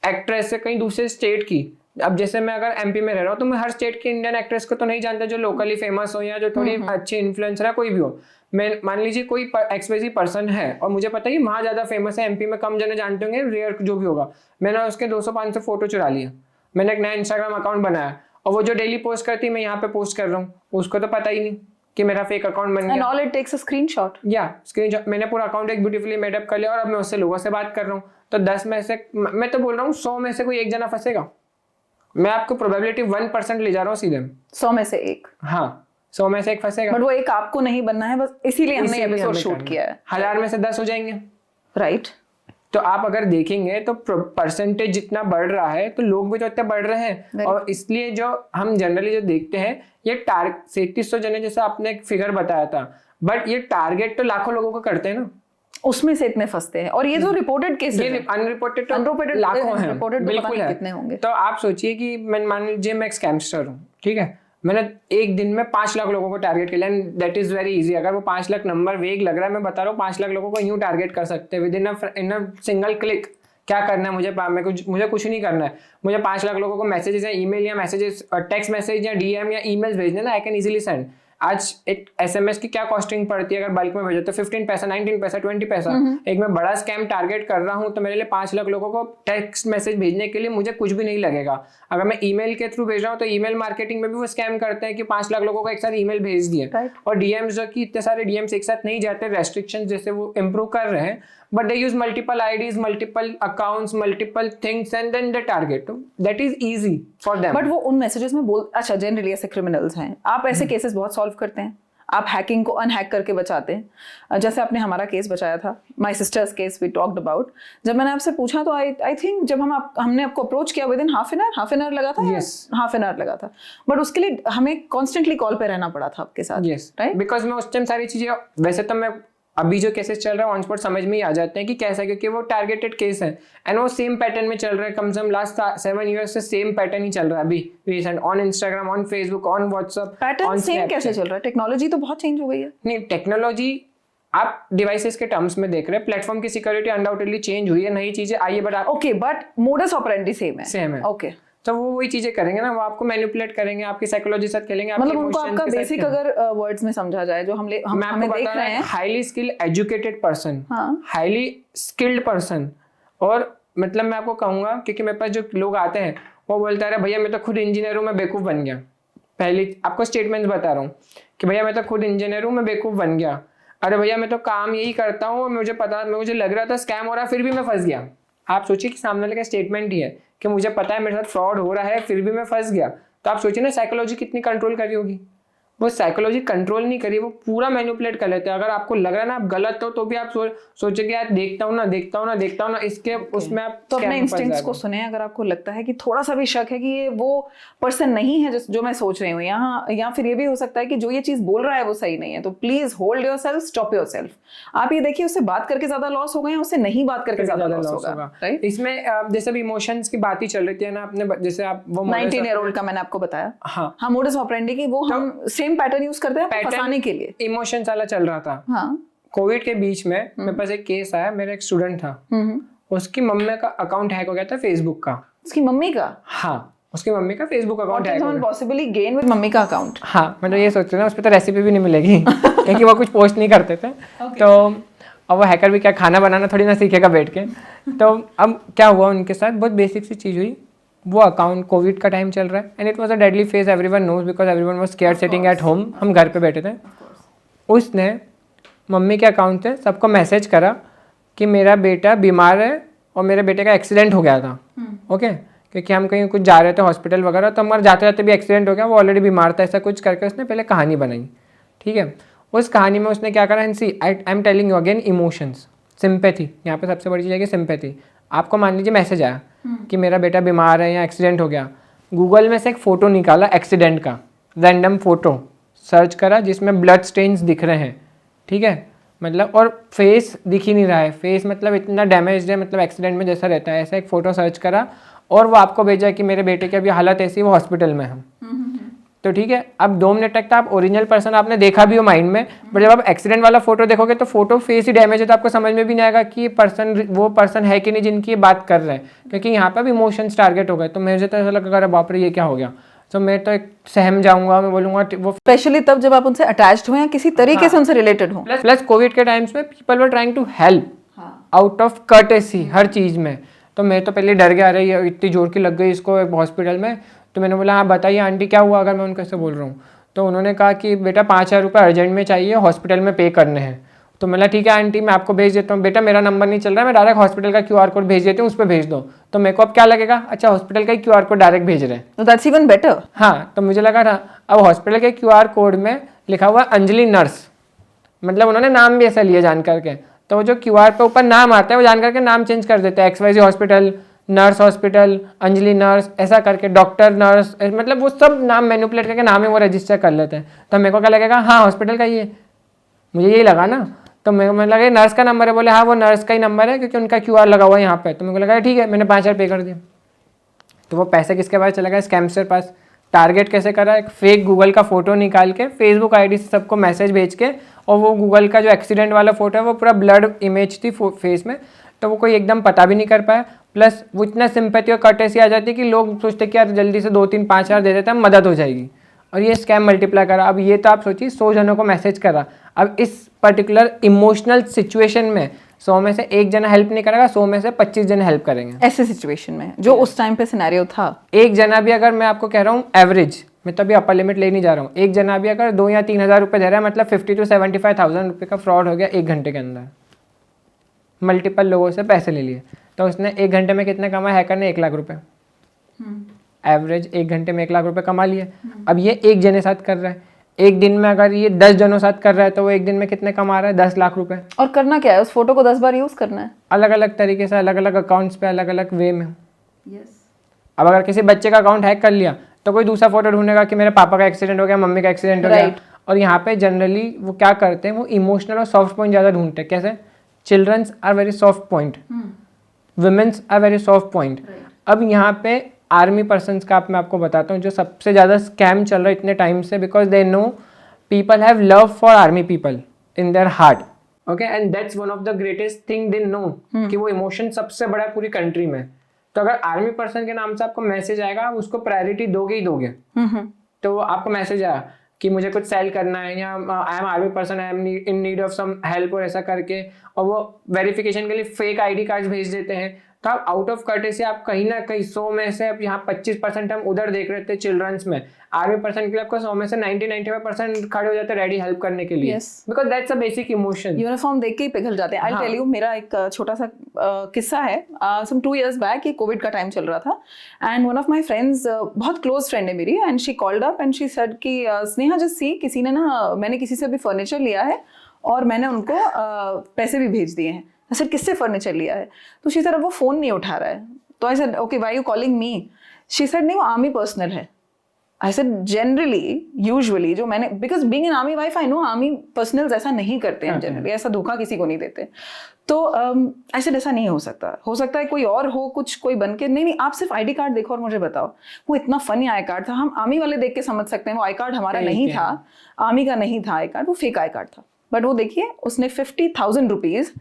एक्ट्रेस है कहीं दूसरे स्टेट की। अब जैसे मैं अगर MP में रह रहा हूँ, तो मैं हर स्टेट की इंडियन एक्ट्रेस को तो नहीं जानता, जो लोकली फेमस हो या जो थोड़ी अच्छी इन्फ्लुएंसर है, कोई भी हो। मैं मान लीजिए कोई XYZ पर्सन है और मुझे पता है वहाँ ज्यादा फेमस है, MP में कम जने जानते होंगे, रेयर जो भी होगा, मैंने उसके 200-500 फोटो चुरा लिया, मैंने एक नया इंस्टाग्राम अकाउंट बनाया, और वो जो डेली पोस्ट करती है मैं यहाँ पे पोस्ट कर रहा हूँ, उसको तो पता ही नहीं कि मेरा फेक अकाउंट बन गया। And all it takes a screenshot. या स्क्रीनशॉट, मैंने पूरा अकाउंट एक ब्यूटीफुली मेडअप कर लिया, और अब मैं उससे लोगों से बात कर रहा हूँ। तो 10 में से, मैं तो बोल रहा हूँ 100 में से कोई एक जना फंसेगा। मैं आपको प्रोबेबिलिटी 1% ले जा रहा हूँ सीधे, 100 में से एक। हाँ, 100 में से एक फंसेगा। बट वो एक आपको नहीं बनना है, बस इसीलिए हमने एपिसोड शूट किया है। 1000 में से 10 हो जाएंगे, राइट। तो आप अगर देखेंगे तो परसेंटेज जितना बढ़ रहा है, तो लोग भी तो इतने बढ़ रहे हैं। और इसलिए जो हम जनरली जो देखते हैं, ये 3300 जने जैसे आपने एक फिगर बताया था, बट ये टारगेट तो लाखों लोगों को करते हैं ना, उसमें से इतने फंसते हैं। और ये जो रिपोर्टेड केस है, अनरिपोर्टेड तो लाखों हैं, बिल्कुल है। कितने होंगे? तो आप सोचिए कि मैं मान लीजिए मैं एक स्कैमस्टर हूँ, ठीक है, मैंने एक दिन में 5 लाख लोगों को टारगेट किया, and that is very easy. अगर वो 5 लाख नंबर वेग लग रहा है, मैं बता रहा हूँ 5 लाख लोगों को यूं टारगेट कर सकते हैं with in a single click. क्या करना है मुझे कुछ नहीं करना है, मुझे 5 लाख लोगों को मैसेजेस या ईमेल या मैसेजेस, टेक्स्ट मैसेज या DM या ईमेल्स भेजने ना, आई कैन इजीली सेंड। आज एक SMS की क्या कॉस्टिंग पड़ती है अगर बल्क में भेजो तो 15 पैसा, 19 पैसा, 20 पैसा। एक मैं बड़ा स्कैम टारगेट कर रहा हूँ तो मेरे लिए 5 लाख लोगों को टेक्स्ट मैसेज भेजने के लिए मुझे कुछ भी नहीं लगेगा। अगर मैं ईमेल के थ्रू भेज रहा हूँ तो ईमेल मार्केटिंग में भी वो स्कैम करते हैं कि 5 लाख लोगों को एक साथ ईमेल भेज दिए। और DMs जो कि इतने सारे DMs एक साथ नहीं जाते, रेस्ट्रिक्शन जैसे वो इम्प्रूव कर रहे हैं, but they use multiple IDs, multiple accounts, multiple things and then they target. That is easy for them. But वो उन मैसेजेस में अच्छा जनरली ऐसे क्रिमिनल्स हैं, आप ऐसे केसेस बहुत सॉल्व करते हैं, आप हैकिंग को अनहैक करके बचाते हैं। जैसे आपने हमारा केस बचाया था, my sister's case we talked about. जब मैंने आपसे पूछा तो आई थिंक जब हमने आपको अप्रोच किया with in half an hour लगा था। Yes. हाफ एन आवर लगा था, बट उसके लिए हमें कॉन्स्टेंटली कॉल पे रहना पड़ा था आपके साथ। Yes. राइट, बिकॉज मैं उस टाइम सारी चीजें, वैसे तो मैं अभी जो केसेस चल रहा है ऑन स्पॉट समझ में ही आ जाते हैं कि कैसा है, क्योंकि वो टारगेटेड केस है एंड वो सेम पैटर्न में चल रहा है। कम से कम लास्ट 7 ईयर्स से सेम पैटर्न ही चल रहा है अभी recent, on Instagram, on Facebook, on WhatsApp. Pattern same कैसे चल रहा है? टेक्नोलॉजी तो बहुत चेंज हो गई है। नहीं, टेक्नोलॉजी आप डिवाइसेस के टर्म्स में देख रहे हैं, प्लेटफॉर्म की सिक्योरिटी अनडाउटेडली चेंज हुई है, नई चीजें आई है, but okay, but modus operandi same है। ओके, तो वो वही चीजें करेंगे ना, वो आपको मैनिपुलेट करेंगे, आपकी साइकोलॉजी साथ खेलेंगे, मतलब उनको आपका बेसिक अगर वर्ड्स में समझा जाए जो हमें देख रहे हैं, हाईली स्किल्ड एजुकेटेड पर्सन, हाँ, हाईली स्किल्ड पर्सन। और मतलब मैं आपको कहूंगा, क्योंकि मेरे पास जो लोग आते हैं वो बोलता है भैया मैं तो खुद इंजीनियर हूँ, मैं बेवकूफ बन गया। पहली आपको स्टेटमेंट्स बता रहा हूँ कि भैया मैं तो खुद इंजीनियर हूँ, मैं बेवकूफ बन गया। अरे भैया मैं तो काम यही करता हूँ, मुझे लग रहा था स्कैम हो रहा है फिर भी मैं फंस गया। आप सोचिए कि सामने वाले का स्टेटमेंट ही है कि मुझे पता है मेरे साथ फ्रॉड हो रहा है फिर भी मैं फंस गया। तो आप सोचिए ना साइकोलॉजी कितनी कंट्रोल करी होगी। वो साइकोलॉजी कंट्रोल नहीं करी, वो पूरा मैनिपुलेट कर लेते हैं। अगर आपको लग रहा है ना आप गलत हो तो भी आप सोचेंगे यार देखता हूँ ना इसके उसमें आप तो अपने इंस्टिंक्ट्स को सुने। अगर आपको लगता है कि थोड़ा सा भी शक है कि ये वो पर्सन नहीं है जो मैं सोच रही हूँ यहाँ, या फिर ये भी हो सकता है कि जो ये चीज बोल रहा है वो सही नहीं है, तो please hold yourself, stop yourself. आप ये देखिए उससे बात करके ज्यादा लॉस होगा या उससे नहीं बात करके ज्यादा लॉस होगा। राइट, इसमें जैसे भी इमोशंस की बात ही चल रही थी ना, आपने जैसे आप वो 19 ईयर ओल्ड का मैंने आपको बताया, हाँ मोडस ऑपरेंडी की, वो हम सेम पैटर्न यूज करते हैं फंसाने के लिए। इमोशंस वाला चल रहा था। हाँ, कोविड के बीच में मेरे पास एक केस आया, मेरा एक स्टूडेंट था, उसकी मम्मी का अकाउंट हैक हो गया था फेसबुक का। उसकी मम्मी का? हाँ, उसकी मम्मी का फेसबुक अकाउंट हैक हो गया। पॉसिबली गेन विद मम्मी का अकाउंट? हाँ, मैं तो ये सोच रहा हूँ उस पर तो रेसिपी भी नहीं मिलेगी क्योंकि वो कुछ पोस्ट नहीं करते थे। तो अब वो हैकर भी क्या खाना बनाना थोड़ी ना सीखेगा बैठ के। तो अब क्या हुआ उनके साथ, बहुत बेसिक सी चीज़ हुई। वो अकाउंट, कोविड का टाइम चल रहा है and it was a deadly phase, everyone knows because everyone was scared sitting at home. हम घर पे बैठे थे। उसने मम्मी के अकाउंट से सबको मैसेज करा कि मेरा बेटा बीमार है और मेरे बेटे का एक्सीडेंट हो गया था। ओके, क्योंकि हम कहीं कुछ जा रहे थे हॉस्पिटल वगैरह, तो हमारे जाते जाते भी एक्सीडेंट हो गया, वो ऑलरेडी बीमार था, ऐसा कुछ करके उसने पहले कहानी बनाई। ठीक है, उस कहानी में उसने क्या करा, I am telling you again, emotions, sympathy, यहाँ पे सबसे बड़ी चीज़ है कि सिंपैथी। आपको मान लीजिए मैसेज आया कि मेरा बेटा बीमार है या एक्सीडेंट हो गया, गूगल में से एक फ़ोटो निकाला एक्सीडेंट का, रैंडम फ़ोटो सर्च करा जिसमें ब्लड स्टेन्स दिख रहे हैं। ठीक है, मतलब और फेस दिख ही नहीं रहा है, फेस मतलब इतना डैमेज है, मतलब एक्सीडेंट में जैसा रहता है, ऐसा एक फ़ोटो सर्च करा और वो आपको भेजा कि मेरे बेटे की अभी हालत ऐसी, वो हॉस्पिटल में है। तो ठीक है, अब 2 मिनट तक तो आप ओरिजिनल पर्सन आपने देखा भी हो माइंड में, बट जब आप एक्सीडेंट वाला फोटो देखोगे तो फोटो फेस ही डैमेज है, तो आपको समझ में भी नहीं आएगा कि वो पर्सन है कि नहीं जिनकी ये बात कर रहे हैं, क्योंकि यहाँ पर भी इमोशंस टारगेट हो गए। तो मुझे तो ऐसा लगा अरे बाप रे ये क्या हो गया। तो मैं तो एक सहम जाऊंगा, मैं बोलूंगा वो, स्पेशली तब जब आप उनसे अटैच्ड हो या किसी तरीके से उनसे रिलेटेड हो। प्लस कोविड के टाइम्स में people were trying to help out of courtesy हर चीज़ में। तो मैं तो पहले डर गया, रही इतनी जोर की लग गई इसको हॉस्पिटल में। तो मैंने बोला हाँ बताइए आंटी क्या हुआ, अगर मैं उनको ऐसे बोल रहा हूँ। तो उन्होंने कहा कि बेटा 5,000 रुपये अर्जेंट में चाहिए, हॉस्पिटल में पे करने हैं। तो मैंने ठीक है आंटी मैं आपको भेज देता हूँ। बेटा मेरा नंबर नहीं चल रहा है, मैं डायरेक्ट हॉस्पिटल का QR कोड भेज देती हूँ, उस पर भेज दो। तो मेरे को अब क्या लगेगा, अच्छा हॉस्पिटल का ही QR कोड डायरेक्ट भेज रहे हैं, तो दैट्स इवन बेटर। हाँ, तो मुझे लगा था अब हॉस्पिटल के QR कोड में लिखा हुआ अंजलि नर्स, मतलब उन्होंने नाम भी ऐसा लिया जान करके। तो जो QR पे ऊपर नाम आता है वो जान करके नाम चेंज कर देते हैं, XYZ hospital, nurse hospital, Anjali nurse, ऐसा करके डॉक्टर नर्स, मतलब वो सब नाम मैनिपुलेट करके नाम ही वो रजिस्टर कर लेते हैं। तो मेरे को क्या लगेगा, हाँ हॉस्पिटल का ही है, मुझे यही लगा ना। तो मेरे को लगा नर्स का नंबर है, बोले हाँ वो नर्स का ही नंबर है क्योंकि उनका QR लगा हुआ है यहाँ पे। तो मेरे को लगा ठीक है, मैंने 5,000 पे कर दिया। तो वो पैसे किसके पास चला गया, स्कैमस्टर पास। टारगेट कैसे करा, एक फेक गूगल का फोटो निकाल के फेसबुक ID से सबको मैसेज भेज के, और वो गूगल का जो एक्सीडेंट वाला फोटो है वो पूरा ब्लड इमेज थी फेस में, तो वो कोई एकदम पता भी नहीं कर पाया। प्लस वो इतना सिंपैथी और कर्टेसी आ जाती है कि लोग सोचते कि यार जल्दी से 2-3-5,000 दे देते हैं, मदद हो जाएगी। और ये स्कैम मल्टीप्लाई कर रहा। अब ये तो आप सोचिए 100 जनों को मैसेज कर रहा। अब इस पर्टिकुलर इमोशनल सिचुएशन में 100 में से एक जना हेल्प नहीं करेगा, 100 में से 25 जन हेल्प करेंगे ऐसे सिचुएशन में जो उस टाइम पे सिनेरियो था। एक जना भी अगर, मैं आपको कह रहा हूँ एवरेज, मैं तभी अपर लिमिट ले नहीं जा रहा हूँ, एक जना भी अगर 2 या 3 हज़ार रुपये दे रहा है, मतलब 50 to 75,000 रुपये का फ्रॉड हो गया 1 घंटे के अंदर। मल्टीपल लोगों से पैसे ले लिए, तो उसने 1 घंटे में कितने कमाए? हैकर ने 1 लाख रुपए, एवरेज 1 घंटे में 1 लाख रुपए कमा लिए। अब ये एक जने साथ कर रहा है, एक दिन में अगर ये 10 जनों साथ कर रहा है तो वो एक दिन में कितने कमा रहा है? 10 लाख रुपए। और करना क्या है? उस फोटो को 10 बार यूज करना है, अलग अलग तरीके से, अलग अलग अकाउंट्स पे, अलग अलग वे में। yes. अब अगर किसी बच्चे का अकाउंट हैक कर लिया तो कोई दूसरा फोटो ढूंढेगा कि मेरे पापा का एक्सीडेंट हो गया, मम्मी का एक्सीडेंट हो गया। और यहाँ पे जनरली वो क्या करते हैं, वो इमोशनल और सॉफ्ट पॉइंट ज़्यादा ढूंढते हैं। कैसे? Childrens are very soft point, womens are very soft point. अब यहाँ पे आर्मी पर्सन्स का मैं आपको बताता हूँ जो सबसे ज़्यादा स्कैम चल रहा है इतने टाइम से, because they know people have love for army people in their heart. Okay, and that's one of the greatest thing they know, कि वो इमोशन सबसे बड़ा है पूरी कंट्री में। तो अगर आर्मी पर्सन के नाम से आपको मैसेज आएगा, आप उसको प्रायोरिटी दोगे ही दोगे। तो आपको मैसेज आया कि मुझे कुछ सेल करना है, या I am army person, I am in need of some help, और ऐसा करके, और वो वेरिफिकेशन के लिए फेक आईडी कार्ड भेज देते हैं। तो आप आउट ऑफ कर्टेसी आप कहीं ना कहीं 100 में से, अब यहाँ 25% हम उधर देख रहे थे चिल्ड्रंस में, आर्मी पर्सन के लिए आपको 100 में से 90-95% खड़े हो जाते हैं रेडी हेल्प करने के लिए, because that's a basic emotion. Uniform देख के ही पिघल जाते हैं। आई टेल यू, मेरा एक छोटा सा किस्सा है। सम 2 years बैक, ये कोविड का टाइम चल रहा था, and one of my friends, बहुत क्लोज फ्रेंड है मेरी, and she called up and she said कि स्नेहा जस्ट सी, किसी ने ना, मैंने किसी से अभी फर्नीचर लिया है और मैंने उनको पैसे भी भेज दिए हैं। सर किससे फर्नीचर लिया है? तो शी सर वो फोन नहीं उठा रहा है। तो I said okay why you calling me? She said नहीं, वो आर्मी पर्सनल है। आई सेड जनरली, यूजुअली जो मैंने, because being an army wife I know army personnels ऐसा नहीं करते हैं जनरली, ऐसा धोखा किसी को नहीं देते। तो आई सेड ऐसा नहीं हो सकता, हो सकता है कोई और हो, कुछ कोई बन के। नहीं, आप सिर्फ आईडी कार्ड देखो और मुझे बताओ। वो इतना फनी आई कार्ड था, हम आर्मी वाले देख के समझ सकते हैं वो आई कार्ड हमारा नहीं था, आर्मी का नहीं था आई कार्ड, वो फेक आई कार्ड था। बट वो देखिए, उसने 50,000 रुपीज,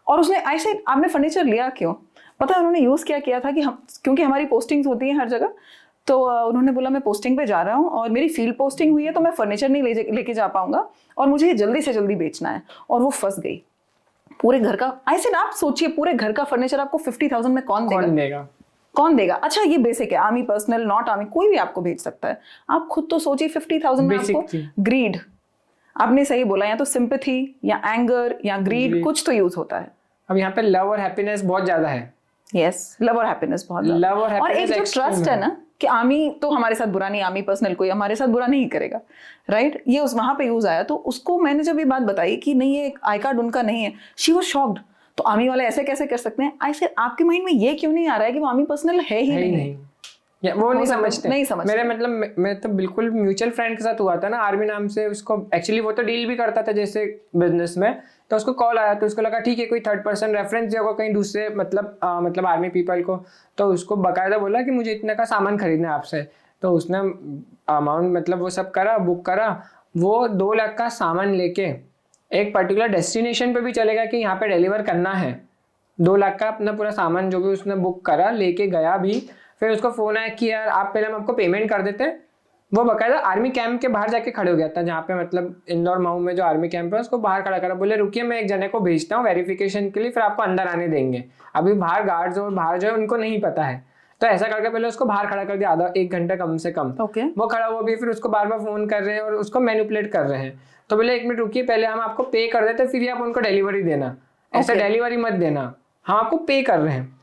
और उसने ऐसे, आपने फर्नीचर लिया क्यों? पता है उन्होंने यूज़ क्या किया था कि हम, क्योंकि हमारी पोस्टिंग्स होती हैं हर जगह, तो उन्होंने बोला मैं पोस्टिंग पे जा रहा हूँ और मेरी फील्ड पोस्टिंग हुई है, तो मैं फर्नीचर नहीं लेके जा पाऊंगा और मुझे ये जल्दी से जल्दी बेचना है। और वो फंस गई। पूरे घर का, ऐसे ना आप सोचिए, पूरे घर का फर्नीचर आपको 50,000 में कौन देगा? कौन देगा? अच्छा ये बेसिक है, आर्मी पर्सनल, नॉट आर्मी, कोई भी आपको भेज सकता है। आप खुद तो सोचिए 50,000 में आपको ग्रीड, आपने सही बोला, या तो सिंपैथी या एंगर या ग्रीड, कुछ तो यूज होता है। अब यहाँ पे लव और हैप्पीनेस बहुत ज्यादा है। यस, लव और हैप्पीनेस बहुत, लव और एक जो ट्रस्ट है ना कि आर्मी तो हमारे साथ बुरा नहीं, आर्मी पर्सनल कोई हमारे साथ बुरा नहीं करेगा, राइट? ये उस वहां पे यूज आया। तो उसको मैंने जब ये बात बताई कि नहीं ये आई कार्ड उनका नहीं है, शी वाज शॉक्ड। तो आर्मी वाले ऐसे कैसे कर सकते हैं? आई सेड आपके माइंड में ये क्यों नहीं आ रहा है कि वो आर्मी पर्सनल है ही नहीं? वो नहीं समझते। मेरे मतलब मैं तो बिल्कुल म्यूचुअल फ्रेंड के साथ हुआ था ना, आर्मी नाम से, उसको एक्चुअली वो तो डील भी करता था जैसे बिजनेस में, तो उसको कॉल आया, तो उसको लगा ठीक है कोई थर्ड पर्सन रेफरेंस दिया होगा कहीं दूसरे, मतलब आर्मी पीपल को। तो उसको बाकायदा बोला कि मुझे इतने का सामान खरीदना है आपसे। तो उसने अमाउंट मतलब वो सब करा, बुक करा। वो 2 लाख का सामान लेके एक पर्टिकुलर डेस्टिनेशन पे भी चलेगा कि यहाँ पे डिलीवर करना है। 2 लाख का अपना पूरा सामान जो भी उसने बुक करा लेके गया भी। फिर उसको फोन आया कि यार आप पहले हम आपको पेमेंट कर देते हैं। वो बाकायदा आर्मी कैंप के बाहर जाके खड़े हो गया था, जहाँ पे मतलब इंदौर माऊ में जो आर्मी कैंप है उसको बाहर खड़ा करा। बोले रुकिए मैं एक जने को भेजता हूँ वेरिफिकेशन के लिए, फिर आपको अंदर आने देंगे। अभी बाहर गार्ड्स और बाहर जो है उनको नहीं पता है। तो ऐसा करके पहले उसको बाहर खड़ा कर दिया, आधा 1 घंटा कम से कम। वो खड़ा, वो भी फिर उसको बार बार फोन कर रहे हैं और उसको मैनिपुलेट कर रहे हैं। तो बोले 1 मिनट रुकिए, पहले हम आपको पे कर देते फिर आप उनको डिलीवरी देना, ऐसा डिलीवरी मत देना, हम आपको पे कर रहे हैं।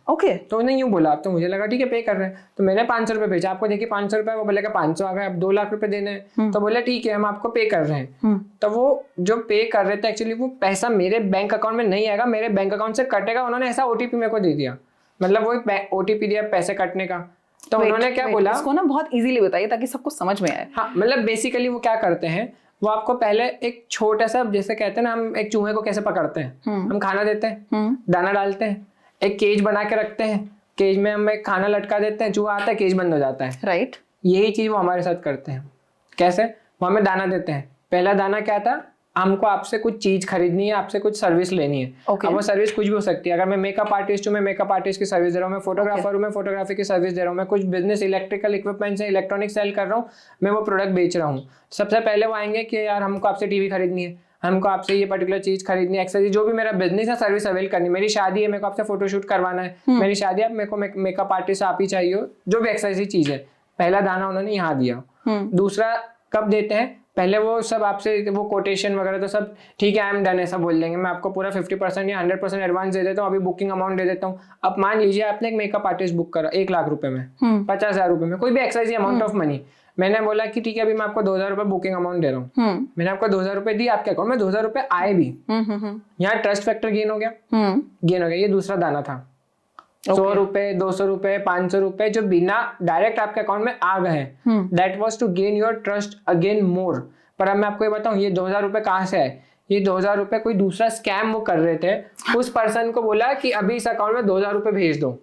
तो उन्हें यूं बोला। तो मुझे लगा ठीक है पे कर रहे हैं, तो मैंने 500 रुपये भेजा। आपको देखिए 500 रुपये, वो बोलेगा 500 आ गए, अब 2 लाख रुपए देने हैं। तो बोले ठीक है हम आपको पे कर रहे हैं। तो वो जो पे कर रहे थे एक्चुअली वो पैसा मेरे बैंक अकाउंट में नहीं आएगा, मेरे बैंक अकाउंट से कटेगा। उन्होंने ऐसा ओटीपी मेरे को दे दिया, मतलब वो एक ओटीपी दिया पैसे कटने का। तो उन्होंने क्या बोला, इसको ना बहुत इजीली बताइए ताकि सबको समझ में आए। हाँ, मतलब बेसिकली वो क्या करते हैं, वो आपको पहले एक छोटा सा, जैसे कहते हैं ना हम एक चूहे को कैसे पकड़ते हैं, हम खाना देते हैं, दाना डालते हैं, एक केज बना के रखते हैं, केज में हम एक खाना लटका देते हैं, चूहा आता है केज बंद हो जाता है, राइट? यही चीज वो हमारे साथ करते हैं। कैसे? वो हमें दाना देते हैं। पहला दाना क्या था, हमको आपसे कुछ चीज खरीदनी है, आपसे कुछ सर्विस लेनी है। Okay. अब वो सर्विस कुछ भी हो सकती है। अगर मैं मेकअप आर्टिस्ट हूँ, मैं मेकअप आर्टिस्ट की सर्विस दे रहा हूँ, मैं फोटोग्राफर हूँ, मैं फोटोग्राफी की सर्विस दे रहा हूँ, मैं कुछ बिजनेस इलेक्ट्रिकल इक्विपमेंट्स है, इलेक्ट्रॉनिक सेल कर रहा हूँ, मैं वो प्रोडक्ट बेच रहा हूँ। सबसे पहले वो आएंगे कि यार हमको आपसे टीवी खरीदनी है, हमको आपसे ये पर्टिकुलर चीज खरीदनी है, एक्सरसाइज जो भी मेरा बिजनेस है सर्विस अवेल करनी, मेरी शादी है, मेरे को आपसे फोटोशूट करवाना है, मेरी शादी है, मेरे को मेकअप आर्टिस्ट आप ही चाहिए हो, जो भी एक्सरसाइज चीज है। पहला दाना उन्होंने यहाँ दिया। दूसरा कब देते हैं, पहले वो सब आपसे वो कोटेशन वगैरह तो सब ठीक है, आई एम डन ऐसा बोल देंगे, मैं आपको पूरा 50% या 100% एडवांस दे देता हूँ, अभी बुकिंग अमाउंट दे देता हूँ। अब मान लीजिए आपने एक मेकअप आर्टिस्ट बुक करा 1 लाख रुपए में, 50,000 रुपए में, कोई भी एक्सरसाइज अमाउंट ऑफ मनी, मैंने बोला कि ठीक है अभी मैं आपको 2,000 रुपए बुकिंग अमाउंट दे रहा हूँ, मैंने आपको 2,000 रुपए दी, आपके अकाउंट में 2,000 रुपए आए भी, यहाँ ट्रस्ट फैक्टर गेन हो गया, ये दूसरा दाना था। 100 रुपए, 200 रुपए, 500 रुपए जो बिना डायरेक्ट आपके अकाउंट में आ गए, that was to gain your trust again more. पर अब मैं आपको ये बताऊं, ये 2,000 रुपए कहाँ से आए? ये 2,000 रुपए कोई दूसरा स्कैम वो कर रहे थे, उस पर्सन को बोला कि अभी इस अकाउंट में 2,000 रुपए भेज दो,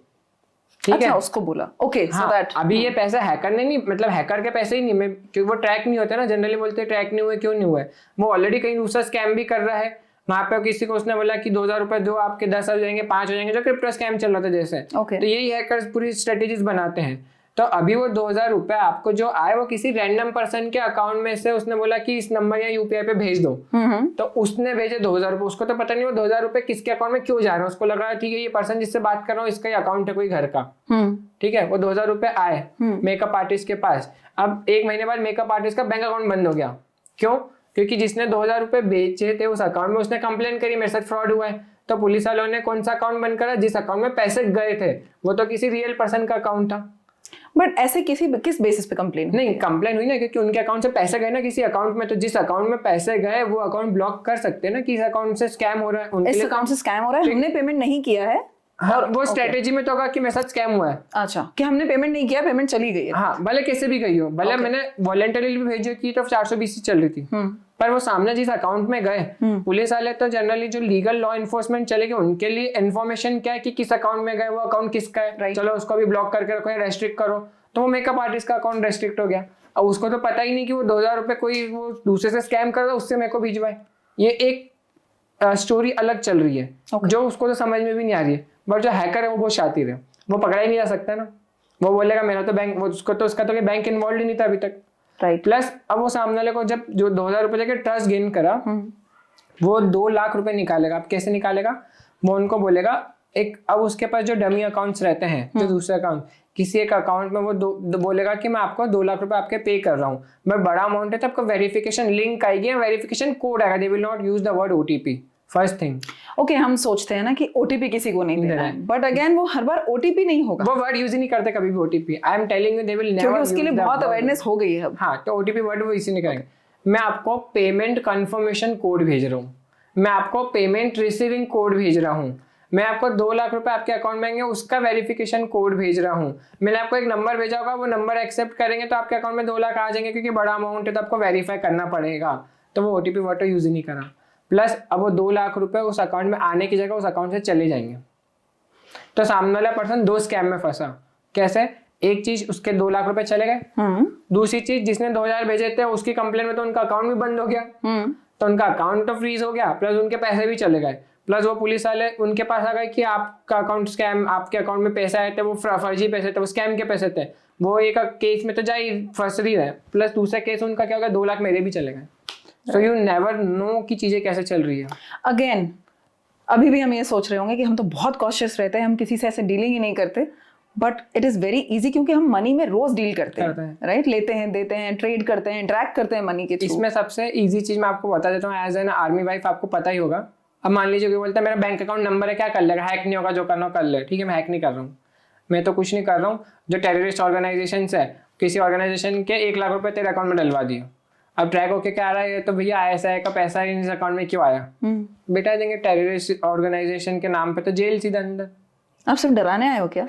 ठीक अच्छा, है, उसको बोला ओके सो दैट अभी ये पैसा हैकर ने नहीं, मतलब हैकर के पैसे ही नहीं, मैं क्योंकि वो ट्रैक नहीं होते ना, जनरली बोलते ट्रैक नहीं हुए, क्यों नहीं हुए, वो ऑलरेडी कहीं दूसरा स्कैम भी कर रहा है। वहां पे किसी को उसने बोला कि 2,000 रुपए दो, आपके 10 हो जाएंगे, 5 हो जाएंगे, जो क्रिप्टो स्कैम चल रहा था जैसे। Okay. तो यही हैकर्स पूरी स्ट्रेटेजीज बनाते हैं। तो अभी वो 2,000 रुपए आपको जो आए वो किसी रैंडम पर्सन के अकाउंट में से उसने बोला कि इस नंबर या यूपीआई पे भेज दो, तो उसने भेजे 2,000 रुपए, उसको तो पता नहीं वो 2,000 रुपए किसके अकाउंट में क्यों जा रहे हैं, उसको लगा ठीक है ये पर्सन जिससे बात कर रहा हूँ इसका ही अकाउंट है कोई घर का, ठीक है, वो 2,000 रुपए आए मेकअप आर्टिस्ट के पास। अब 1 महीने बाद मेकअप आर्टिस्ट का बैंक अकाउंट बंद हो गया। क्यों? क्योंकि जिसने 2,000 रुपए बेचे थे उस अकाउंट में उसने कंप्लेन करी मेरे साथ फ्रॉड हुआ है, तो पुलिस वालों ने कौन सा अकाउंट बंद करा? जिस अकाउंट में पैसे गए थे, वो तो किसी रियल पर्सन का अकाउंट था। बट ऐसे किस बेसिस पे कंप्लेन? नहीं, कंप्लेन हुई ना क्योंकि उनके अकाउंट से पैसे गए ना किसी अकाउंट में, तो जिस अकाउंट में पैसे गए वो अकाउंट ब्लॉक कर सकते हैं ना कि इस अकाउंट से स्कैम हो रहा है, उनके इस अकाउंट से स्कैम हो रहा है, हमने पेमेंट नहीं किया है। और वो स्ट्रेटेजी में तो होगा कि मेरे साथ स्कैम हुआ है, अच्छा, कि हमने पेमेंट नहीं किया, पेमेंट चली गई है। हाँ, भले कैसे भी गई हो, भले मैंने वॉलंटरी भी भेजी की तो 420 चल रही थी, पर वो सामने जिस अकाउंट में गए, पुलिस वाले तो जनरली जो लीगल लॉ इन्फोर्समेंट चलेगी उनके लिए इन्फॉर्मेशन क्या है कि किस अकाउंट में गए, वो अकाउंट किसका है, चलो उसको भी ब्लॉक करके रखो या रेस्ट्रिक्ट करो। तो वो मेकअप आर्टिस्ट का अकाउंट रेस्ट्रिक्ट हो गया। अब उसको तो पता ही नहीं कि वो 2,000 रुपए कोई वो दूसरे से स्कैम कर रहा है, उससे मेरे को भिजवाए। ये एक स्टोरी अलग चल रही है जो उसको तो समझ में भी नहीं आ रही है, बट जो हैकर है वो बहुत शातिर है, वो पकड़ा ही नहीं जा सकता ना, वो बोलेगा मेरा तो बैंक, वो उसको तो उसका तो बैंक इन्वॉल्व ही नहीं था अभी तक, राइट। प्लस अब वो सामने वाले को जब जो 2,000 रुपए के ट्रस्ट गेन करा, वो 2 लाख रुपए निकालेगा। अब कैसे निकालेगा? वो उनको बोलेगा एक, अब उसके पास जो डमी अकाउंट्स रहते हैं, जो दूसरे अकाउंट, किसी एक अकाउंट में वो बोलेगा कि मैं आपको 2 लाख रुपए आपके पे कर रहा हूँ, मैं बड़ा अमाउंट है तो आपको वेरिफिकेशन लिंक आएगी, वेरिफिकेशन कोड आएगा, they will not use the word OTP, first thing. Okay, हम सोचते हैं ना कि OTP किसी को नहीं देना है, बट अगेन वो हर बार OTP नहीं होगा, वो वर्ड यूज ही नहीं करते कभी भी OTP। I am telling you, they will never, क्योंकि उसके लिए बहुत अवेयरनेस हो गई है अब। हाँ, तो OTP वर्ड वो इसी नहीं करेंगे। मैं आपको पेमेंट कंफर्मेशन कोड भेज रहा हूँ, मैं आपको पेमेंट रिसीविंग कोड भेज रहा हूँ, मैं आपको 2 लाख रुपए आपके अकाउंट में आएंगे उसका वेरिफिकेशन कोड भेज रहा हूँ, मैंने आपको एक नंबर भेजा होगा, वो नंबर एक्सेप्ट करेंगे तो आपके अकाउंट में 2 लाख आ जाएंगे, क्योंकि बड़ा अमाउंट है तो आपको वेरीफाई करना पड़ेगा, तो वो OTP वर्ड यूज ही नहीं करा। प्लस अब वो 2 लाख रुपए उस अकाउंट में आने की जगह उस अकाउंट से चले जाएंगे, तो सामने वाला पर्सन 2 स्कैम में फंसा। कैसे? एक चीज, उसके 2 लाख रुपए चले गए, दूसरी चीज जिसने 2,000 भेजे थे उसकी कंप्लेन में तो उनका अकाउंट भी बंद हो गया, तो उनका अकाउंट तो फ्रीज हो गया, प्लस उनके पैसे भी चले गए, प्लस वो पुलिस वाले उनके पास आ गए कि आपका अकाउंट स्कैम, आपके अकाउंट में पैसे आए थे वो फर्जी पैसे थे, वो स्कैम के पैसे थे, वो एक केस में तो जा ही फंस रही है, प्लस दूसरा केस उनका क्या होगा, 2 लाख मेरे भी चले गए। सो यू नेवर नो कि चीजें कैसे चल रही है। अगेन अभी भी हम ये सोच रहे होंगे कि हम तो बहुत कॉशियस रहते हैं, हम किसी से ऐसे डीलिंग ही नहीं करते, but it is very easy क्योंकि हम मनी में रोज डील करते हैं, राइट? लेते हैं, देते हैं, ट्रेड करते हैं, इंटरेक्ट करते हैं मनी के थ्रू। इसमें सबसे इजी चीज मैं आपको बता देता हूँ, एज एन आर्मी वाइफ आपको पता ही होगा। अब मान लीजिए कोई बोलता है मेरा बैंक अकाउंट नंबर है, क्या कर लेगा, हैक नहीं होगा, जो करना कर ले, ठीक है, मैं हैक नहीं कर रहा हूँ, मैं तो कुछ नहीं कर रहा हूँ। जो टेररिस्ट ऑर्गेनाइजेशन है, किसी ऑर्गेनाइजेशन के 1 लाख रुपए तेरे अकाउंट में डलवा दिए, अब ट्रैक होके क्या आ रहा है, तो भैया ISI का पैसा इस अकाउंट में क्यों आया, बेटा देंगे टेररिस्ट ऑर्गेनाइजेशन के नाम पे, तो जेल सीधा अंदर। आप सिर्फ डराने आए हो क्या?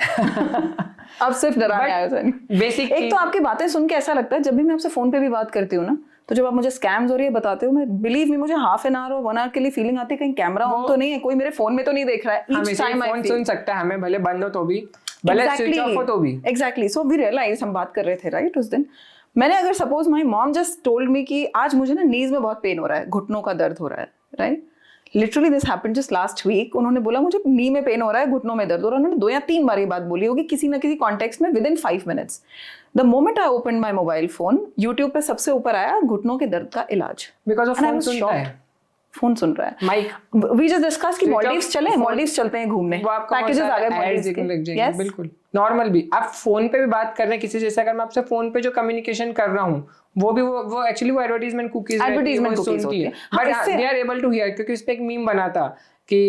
आप सिर्फ डराने आए हो? बेसिक एक तो आपकी बातें सुन के ऐसा लगता है, जब भी मैं आपसे फोन पे भी बात करती हूँ ना, तो जब आप मुझे स्कैम्स हो रही है बताते हो, मैं बिलीव मी मुझे हाफ एन आवर और 1 आवर के लिए फीलिंग आती है कहीं कैमरा ऑन तो नहीं है, कोई मेरे फोन में तो नहीं देख रहा है। ईच टाइम फोन सुन सकता है हमें, भले बंद हो तो भी, भले स्विच ऑफ हो तो भी। एग्जैक्टली, सो वी रियलाइज, हम बात कर रहे थे राइट उस दिन, मैंने अगर suppose my mom just told me कि आज मुझे ना नीज में बहुत पेन हो रहा है, घुटनों का दर्द हो रहा है, right, literally this happened just last week. उन्होंने बोला मुझे नी में पेन हो रहा है, घुटनों में दर्द हो रहा है। उन्होंने 2 या 3 बार ये बात बोली होगी किसी ना किसी कॉन्टेक्स्ट में with in 5 minutes. The moment I open my mobile phone, YouTube पे सबसे ऊपर आया घुटनों के दर्द का इलाज। बिकॉज ऑफ फोन सुनता है, फोन सुन रहा है, माइक। वी जस्ट डिस्कस कि मॉलडीव्स चले, मॉलडीव्स चलते हैं घूमने, पैकेजेस आ गए मॉलडीव्स के। yes? बिल्कुल नॉर्मल भी आप फोन पे भी बात कर रहे हैं किसी जैसे, अगर मैं आपसे फोन पे जो कम्युनिकेशन कर रहा हूँ वो भी वो एक्चुअली वो एडवर्टाइजमेंट कुकीज सुनती है, but they are able to hear, क्योंकि इस पे एक मीम बना था कि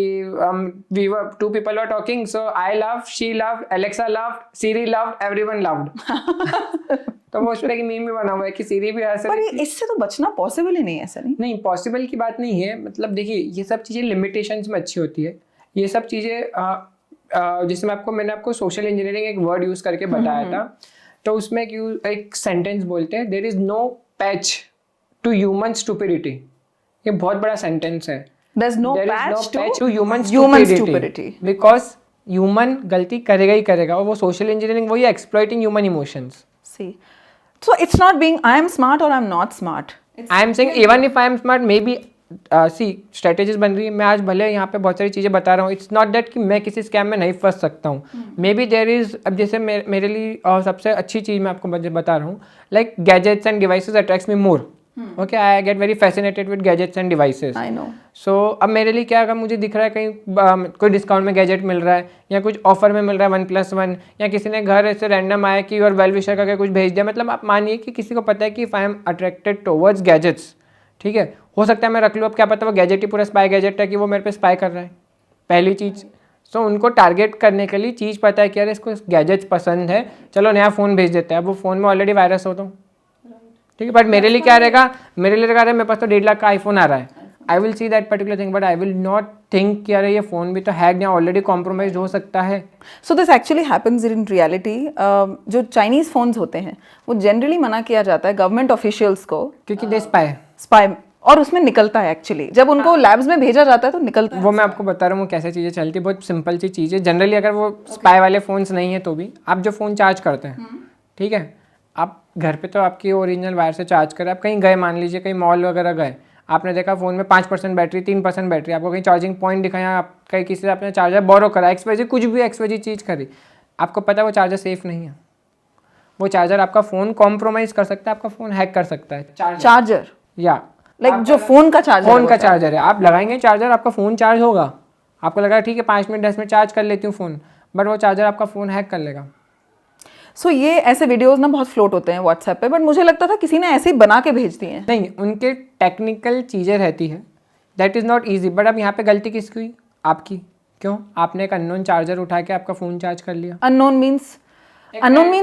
we were 2 people were talking, so I laughed, she laughed, Alexa laughed, Siri laughed, everyone laughed. तो वो उस पर एक मीम भी बना हुआ है कि सीरी भी हंस रही थी। इससे तो बचना पॉसिबल ही नहीं है, ऐसा नहीं पॉसिबल की बात नहीं है। मतलब देखिए ये सब चीज़ें लिमिटेशंस में अच्छी होती है। ये सब चीज़ें जिसमें मैंने आपको सोशल इंजीनियरिंग एक वर्ड यूज़ करके बताया था, तो उसमें एक सेंटेंस बोलते हैं, there is no patch to human stupidity. ये बहुत बड़ा सेंटेंस है। There's no patch to human stupidity because human गलती करेगा ही करेगा, और वो सोशल इंजीनियरिंग वही exploiting human emotions. See, so it's not being I am smart or I'm not smart. I am saying even if I am smart, maybe सी strategies बन रही है। मैं आज भले यहाँ पे बहुत सारी चीज़ें बता रहा हूँ, इट्स नॉट दैट कि मैं किसी स्कैम में नहीं फंस सकता हूँ। मे बी देयर इज, अब जैसे मेरे लिए सबसे अच्छी चीज़ मैं आपको बता रहा हूँ, like gadgets and devices attracts me more. Okay, I get very fascinated with gadgets and devices. I know. So अब मेरे लिए क्या, अगर मुझे दिख रहा है कहीं कोई डिस्काउंट में गैजेट मिल रहा है या कुछ ऑफर में मिल रहा है 1+1, या किसी ने घर ऐसे रैंडम आया कि और वेल विशर करके कुछ भेज दिया, मतलब आप मानिए कि किसी को पता है कि if I am attracted towards gadgets, ठीक है, हो सकता है मैं रख लूँ, अब क्या पता वो गैजेट ही पूरा स्पाई गैजेट है कि वो मेरे पे स्पाई कर रहा है, पहली चीज़। सो उनको टारगेट करने के लिए चीज़ पता है कि यार इसको गैजेट्स पसंद है, चलो नया फ़ोन भेज देते हैं। अब वो फ़ोन में ऑलरेडी वायरस होता हूँ, ठीक है, बट मेरे लिए क्या रहेगा, मेरे पास तो 1.5 लाख का आईफोन आ रहा है, I will see that particular thing, but I will not think कि यार ये फ़ोन भी तो हैक या ऑलरेडी कॉम्प्रोमाइज हो सकता है। So this actually happens in reality. जो चाइनीज़ फ़ोन्स होते हैं वो जनरली मना किया जाता है गवर्नमेंट ऑफिशियल्स को, क्योंकि दे स्पाई, और उसमें निकलता है एक्चुअली, जब उनको लैब्स में भेजा जाता है तो निकलता है। वो मैं आपको बता रहा हूँ कैसे चीज़ें चलती है, बहुत सिंपल सी चीज़ है। जनरली अगर वो स्पाई वाले फ़ोन्स नहीं है तो भी आप जो फ़ोन चार्ज करते हैं, ठीक है, आप घर पे तो आपकी ओरिजिनल वायर से चार्ज करें, आप कहीं गए, मान लीजिए कहीं मॉल वगैरह गए, आपने देखा फ़ोन में 5% बैटरी, 3% बैटरी, आपको कहीं चार्जिंग पॉइंट दिखाया, आप कहीं किसी से आपने चार्जर बोरो करा, एक्सवाइजी कुछ भी एक्सवाइजी चीज़ करी, आपको पता है वो चार्जर सेफ़ नहीं है, वो चार्जर आपका फ़ोन कॉम्प्रोमाइज़ कर सकता है, आपका फ़ोन हैक कर सकता है। चार्जर या लाइक जो फ़ोन का चार्जर है, आप लगाएंगे चार्जर, आपका फ़ोन चार्ज होगा, आपको लगा ठीक है 5 मिनट 10 मिनट चार्ज कर लेती हूँ फ़ोन, बट वो चार्जर आपका फ़ोन हैक कर लेगा। सो ये ऐसे वीडियोस ना बहुत फ्लोट होते हैं व्हाट्सएप पे, बट मुझे लगता था किसी ने ऐसे ही बना के भेज दिए हैं। नहीं, उनके टेक्निकल चीज़ें रहती है, that is not easy, but अब यहाँ पे गलती किसकी हुई? आपकी। क्यों? आपने एक अननोन चार्जर उठा के आपका फ़ोन चार्ज कर लिया। अननोन मीन्स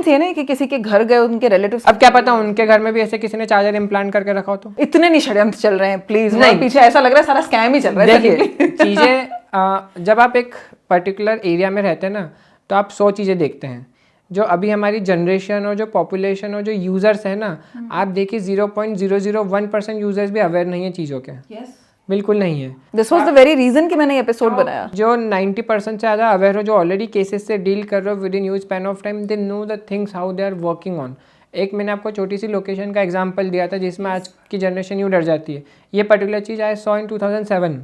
ये नहीं कि किसी के घर गए, उनके रिलेटिव्स। अब क्या पता उनके घर में भी ऐसे किसी ने चार्जर इम्प्लांट करके रखा हो तो। इतने नहीं षड्यंत्र चल रहे हैं प्लीज, नहीं पीछे ऐसा लग रहा है सारा स्कैम ही चल रहा है। देखिए चीज़ें जब आप एक पर्टिकुलर एरिया में रहते हैं ना, तो आप 100 चीज़ें देखते हैं। जो अभी हमारी जनरेशन और जो पॉपुलेशन और जो यूज़र्स है ना, आप देखिए 0.001% यूज़र्स भी अवेयर नहीं है चीज़ों के। बिल्कुल नहीं है। This was the very reason कि मैंने एपिसोड बनाया। जो 90% से ज़्यादा अवेयर हो, जो ऑलरेडी केसेस से डील कर रहे हो with in huge span of time, they know the things how they are working on. एक मैंने आपको छोटी सी लोकेशन का एग्जांपल दिया था जिसमें आज की जनरेशन यूँ डर जाती है। ये particular cheese I saw in 2007,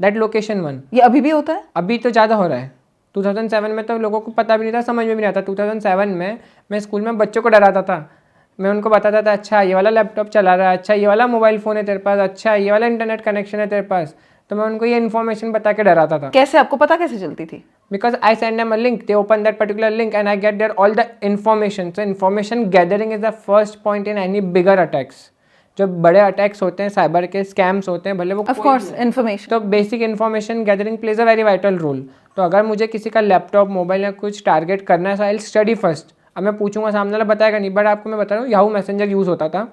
that location 1। ये अभी भी होता है? अभी तो ज़्यादा हो रहा है। 2007 में तो लोगों को पता भी नहीं था, समझ में भी नहीं आता। 2007 में मैं स्कूल में बच्चों को डराता था, मैं उनको बताता था अच्छा ये वाला लैपटॉप चला रहा है, अच्छा ये वाला मोबाइल फ़ोन है तेरे पास, अच्छा ये वाला इंटरनेट कनेक्शन है तेरे पास, तो मैं उनको ये इन्फॉर्मेशन बता के डराता था। कैसे आपको पता कैसे चलती थी? Because I send them a link, they open that particular link and I get their all the information. So information gathering is the first point in any bigger attacks. जो बड़े अटैक्स होते हैं, साइबर के scams होते हैं, भले वो of course information, तो basic information gathering plays a very vital role. तो अगर मुझे किसी का लैपटॉप, मोबाइल या कुछ टारगेट करना है, सो आई विल स्टडी फर्स्ट। अब मैं पूछूंगा, सामने वाला बताएगा नहीं, बट आपको मैं बता रहा हूँ याहू मैसेंजर यूज़ होता था।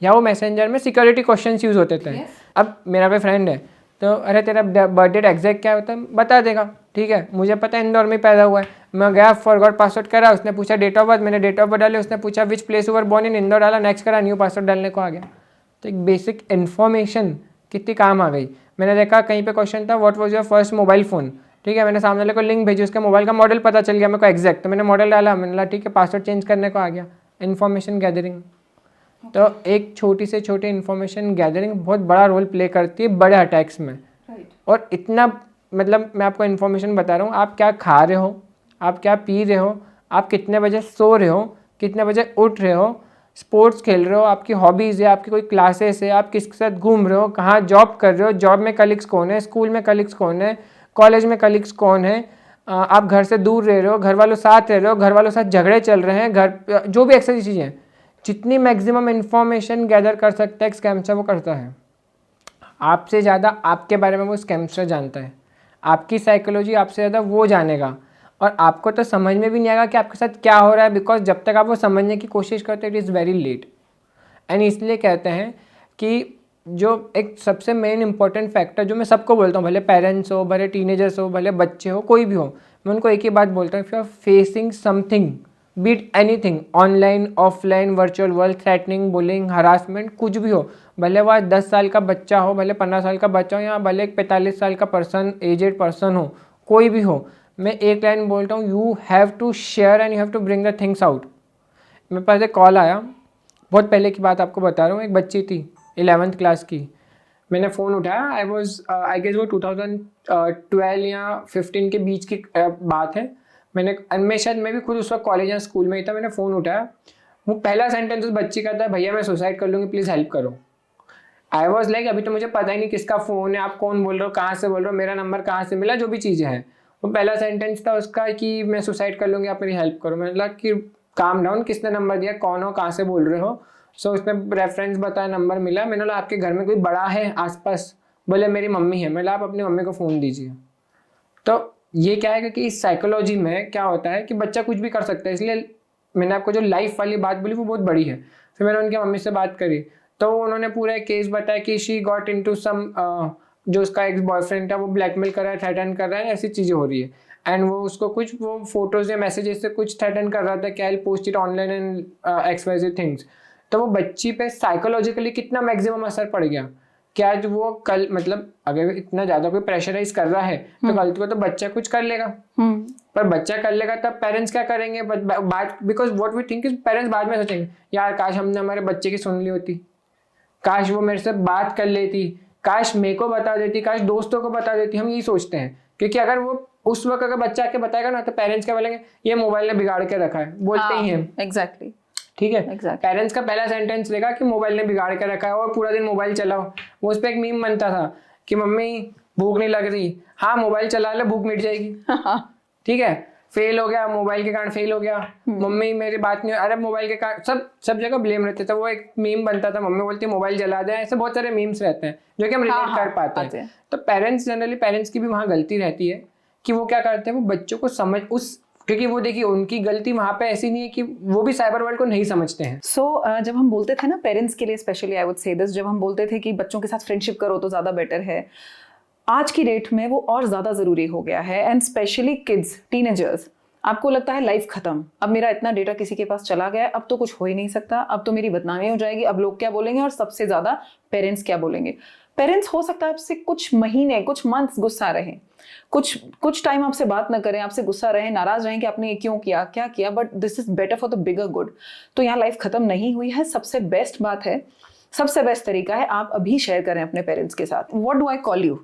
याहू मैसेंजर में सिक्योरिटी क्वेश्चंस यूज़ होते थे। अब मेरा कोई फ्रेंड है तो अरे तेरा बर्थडे एग्जैक्ट क्या होता है बता देगा, ठीक है, मुझे पता है इंदौर में पैदा हुआ है, मैं गया फॉरगॉट पासवर्ड करा, उसने पूछा डेट ऑफ बर्थ, मैंने डेट ऑफ बर्थ डाले, उसने पूछा which place you're born in, Indore डाला, नेक्स्ट करा, न्यू पासवर्ड डालने को आ गया। तो एक बेसिक इन्फॉर्मेशन कितनी काम आ गई। मैंने देखा कहीं पे क्वेश्चन था what was your first mobile phone, ठीक है, मैंने सामने वाले को लिंक भेजी, उसके मोबाइल का मॉडल पता चल गया मेरे को एग्जैक्ट, तो मैंने मॉडल डाला, मैंने बोला ठीक है पासवर्ड चेंज करने को आ गया। इन्फॉर्मेशन गैदरिंग तो एक छोटी से छोटी इन्फॉर्मेशन गैदरिंग बहुत बड़ा रोल प्ले करती है बड़े अटैक्स में। और इतना मतलब मैं आपको इन्फॉर्मेशन बता रहा हूँ, आप क्या खा रहे हो, आप क्या पी रहे हो, आप कितने बजे सो रहे हो, कितने बजे उठ रहे हो, स्पोर्ट्स खेल रहे हो, आपकी हॉबीज़ है, आपकी कोई क्लासेस है, आप किसके साथ घूम रहे हो, कहाँ जॉब कर रहे हो, जॉब में कलीग्स कौन है, स्कूल में कलीग्स कौन है, कॉलेज में कलीग्स कौन है, आप घर से दूर रह रहे हो, घर वालों साथ रह रहे हो, घर वालों साथ झगड़े चल रहे हैं, घर जो भी ऐसी चीज़ें हैं, जितनी मैक्सिमम इन्फॉर्मेशन गैदर कर सकता है एक स्कैमस्टर वो करता है। आपसे ज़्यादा आपके बारे में वो स्कैमस्टर जानता है, आपकी साइकोलॉजी आपसे ज़्यादा वो जानेगा, और आपको तो समझ में भी नहीं आएगा कि आपके साथ क्या हो रहा है, बिकॉज जब तक आप वो समझने की कोशिश करते हैं इट इज़ वेरी लेट। एंड इसलिए कहते हैं कि जो एक सबसे मेन इंपॉर्टेंट फैक्टर जो मैं सबको बोलता हूँ, भले पेरेंट्स हो, भले टीनेजर्स हो, भले बच्चे हो, कोई भी हो, मैं उनको एक ही बात बोलता हूँ, if you are facing something, be it anything, online, offline, virtual world, threatening, bullying, harassment, कुछ भी हो, भले वो 10 साल का बच्चा हो, भले 15 साल का बच्चा हो, या भले एक 45 साल का पर्सन, एजेड पर्सन हो, कोई भी हो, मैं एक लाइन बोलता हूँ, you have to share and you have to bring the things out. मेरे पास एक कॉल आया, बहुत पहले की बात आपको बता रहा हूँ, एक बच्ची थी 11th क्लास की, मैंने फ़ोन उठाया, आई गेस वो 2012 या 15 के बीच की बात है। मैं भी खुद उस वक्त कॉलेज या स्कूल में ही था, मैंने फ़ोन उठाया, वो पहला सेंटेंस उस बच्ची का था, भैया मैं सुसाइड कर लूँगी, प्लीज़ हेल्प करो। आई वॉज लाइक अभी तो मुझे पता ही नहीं किसका फ़ोन है, आप कौन बोल रहे हो, कहाँ से बोल रहे हो, मेरा नंबर कहाँ से मिला, जो भी चीज़ें हैं। वो पहला सेंटेंस था उसका कि मैं सुसाइड कर लूँगी, आप मेरी हेल्प करो। मैंने लगा कि काम डाउन, किसने नंबर दिया, कौन हो, कहाँ से बोल रहे हो। सो उसने रेफरेंस बताया, नंबर मिला। मैंने बोला आपके घर में कोई बड़ा है आसपास? बोले मेरी मम्मी है। मैंने आप अपनी मम्मी को फ़ोन दीजिए। तो ये क्या है, क्योंकि इस साइकोलॉजी में क्या होता है कि बच्चा कुछ भी कर सकता है, इसलिए मैंने आपको जो लाइफ वाली बात बोली वो बहुत बड़ी है। फिर मैंने उनकी मम्मी से बात करी, तो उन्होंने पूरा एक केस बताया कि शी गॉट इनटू सम, जो उसका एक्स बॉयफ्रेंड था वो ब्लैकमेल कर रहा है, थ्रेटन कर रहा है, ऐसी चीज़ें हो रही है। एंड वो उसको कुछ वो फोटोज या मैसेजेस से कुछ थ्रेटन कर रहा था कि I post it online and XYZ things. तो वो बच्ची पे साइकोलॉजिकली कितना मैक्सिमम असर पड़ गया कि आज वो कल, मतलब अगर इतना ज़्यादा कोई प्रेशराइज कर रहा है तो कल को तो बच्चा कुछ कर लेगा, पर बच्चा कर लेगा तब पेरेंट्स क्या करेंगे बात, because what we think is parents बाद में सोचेंगे यार काश हमने हमारे बच्चे की सुन ली होती, काश वो मेरे से बात कर लेती, काश मेरे को बता देती, काश दोस्तों को बता देती। हम यही सोचते हैं, क्योंकि अगर वो उस वक्त अगर बच्चा आके बताएगा ना तो पेरेंट्स क्या बोलेंगे, ये मोबाइल ने बिगाड़ के रखा है, बोलते ही हैं। एग्जैक्टली, ठीक है, पेरेंट्स का पहला सेंटेंस लेगा कि मोबाइल ने बिगाड़ के रखा है, और पूरा दिन मोबाइल चलाओ। वो उस पर एक मीम बनता था कि मम्मी भूख नहीं लग रही, हाँ मोबाइल चला ले भूख मिट जाएगी। ठीक है, फेल हो गया, मोबाइल के कारण फेल हो गया, मम्मी मेरी बात नहीं, अरे मोबाइल के कारण, सब जगह ब्लेम रहते थे। वो एक मीम बनता था, मम्मी बोलती मोबाइल जला दे, ऐसे बहुत सारे मीम्स रहते हैं जो कि हम रिलेट कर पाते हैं। तो पेरेंट्स की भी वहाँ गलती रहती है कि वो क्या करते हैं, वो बच्चों को समझ उस, क्योंकि वो देखिए उनकी गलती वहाँ पे ऐसी नहीं है कि वो भी साइबर वर्ल्ड को नहीं समझते हैं। जब हम बोलते थे ना पेरेंट्स के लिए specially, I would say this, जब हम बोलते थे कि बच्चों के साथ फ्रेंडशिप करो तो ज़्यादा बेटर है, आज की डेट में वो और ज़्यादा ज़रूरी हो गया है। एंड स्पेशली किड्स, टीनेजर्स, आपको लगता है लाइफ खत्म, अब मेरा इतना डेटा किसी के पास चला गया है, अब तो कुछ हो ही नहीं सकता, अब तो मेरी बदनामी हो जाएगी, अब लोग क्या बोलेंगे, और सबसे ज़्यादा पेरेंट्स क्या बोलेंगे। पेरेंट्स हो सकता है आपसे कुछ महीने, कुछ मंथ्स गुस्सा रहे, कुछ टाइम आपसे बात ना करें, आपसे गुस्सा रहे, नाराज रहें कि आपने ये क्यों किया, क्या किया, but this is better for the bigger good. तो यहाँ लाइफ खत्म नहीं हुई है। सबसे बेस्ट बात है, सबसे बेस्ट तरीका है, आप अभी शेयर करें अपने पेरेंट्स के साथ। What do I call you?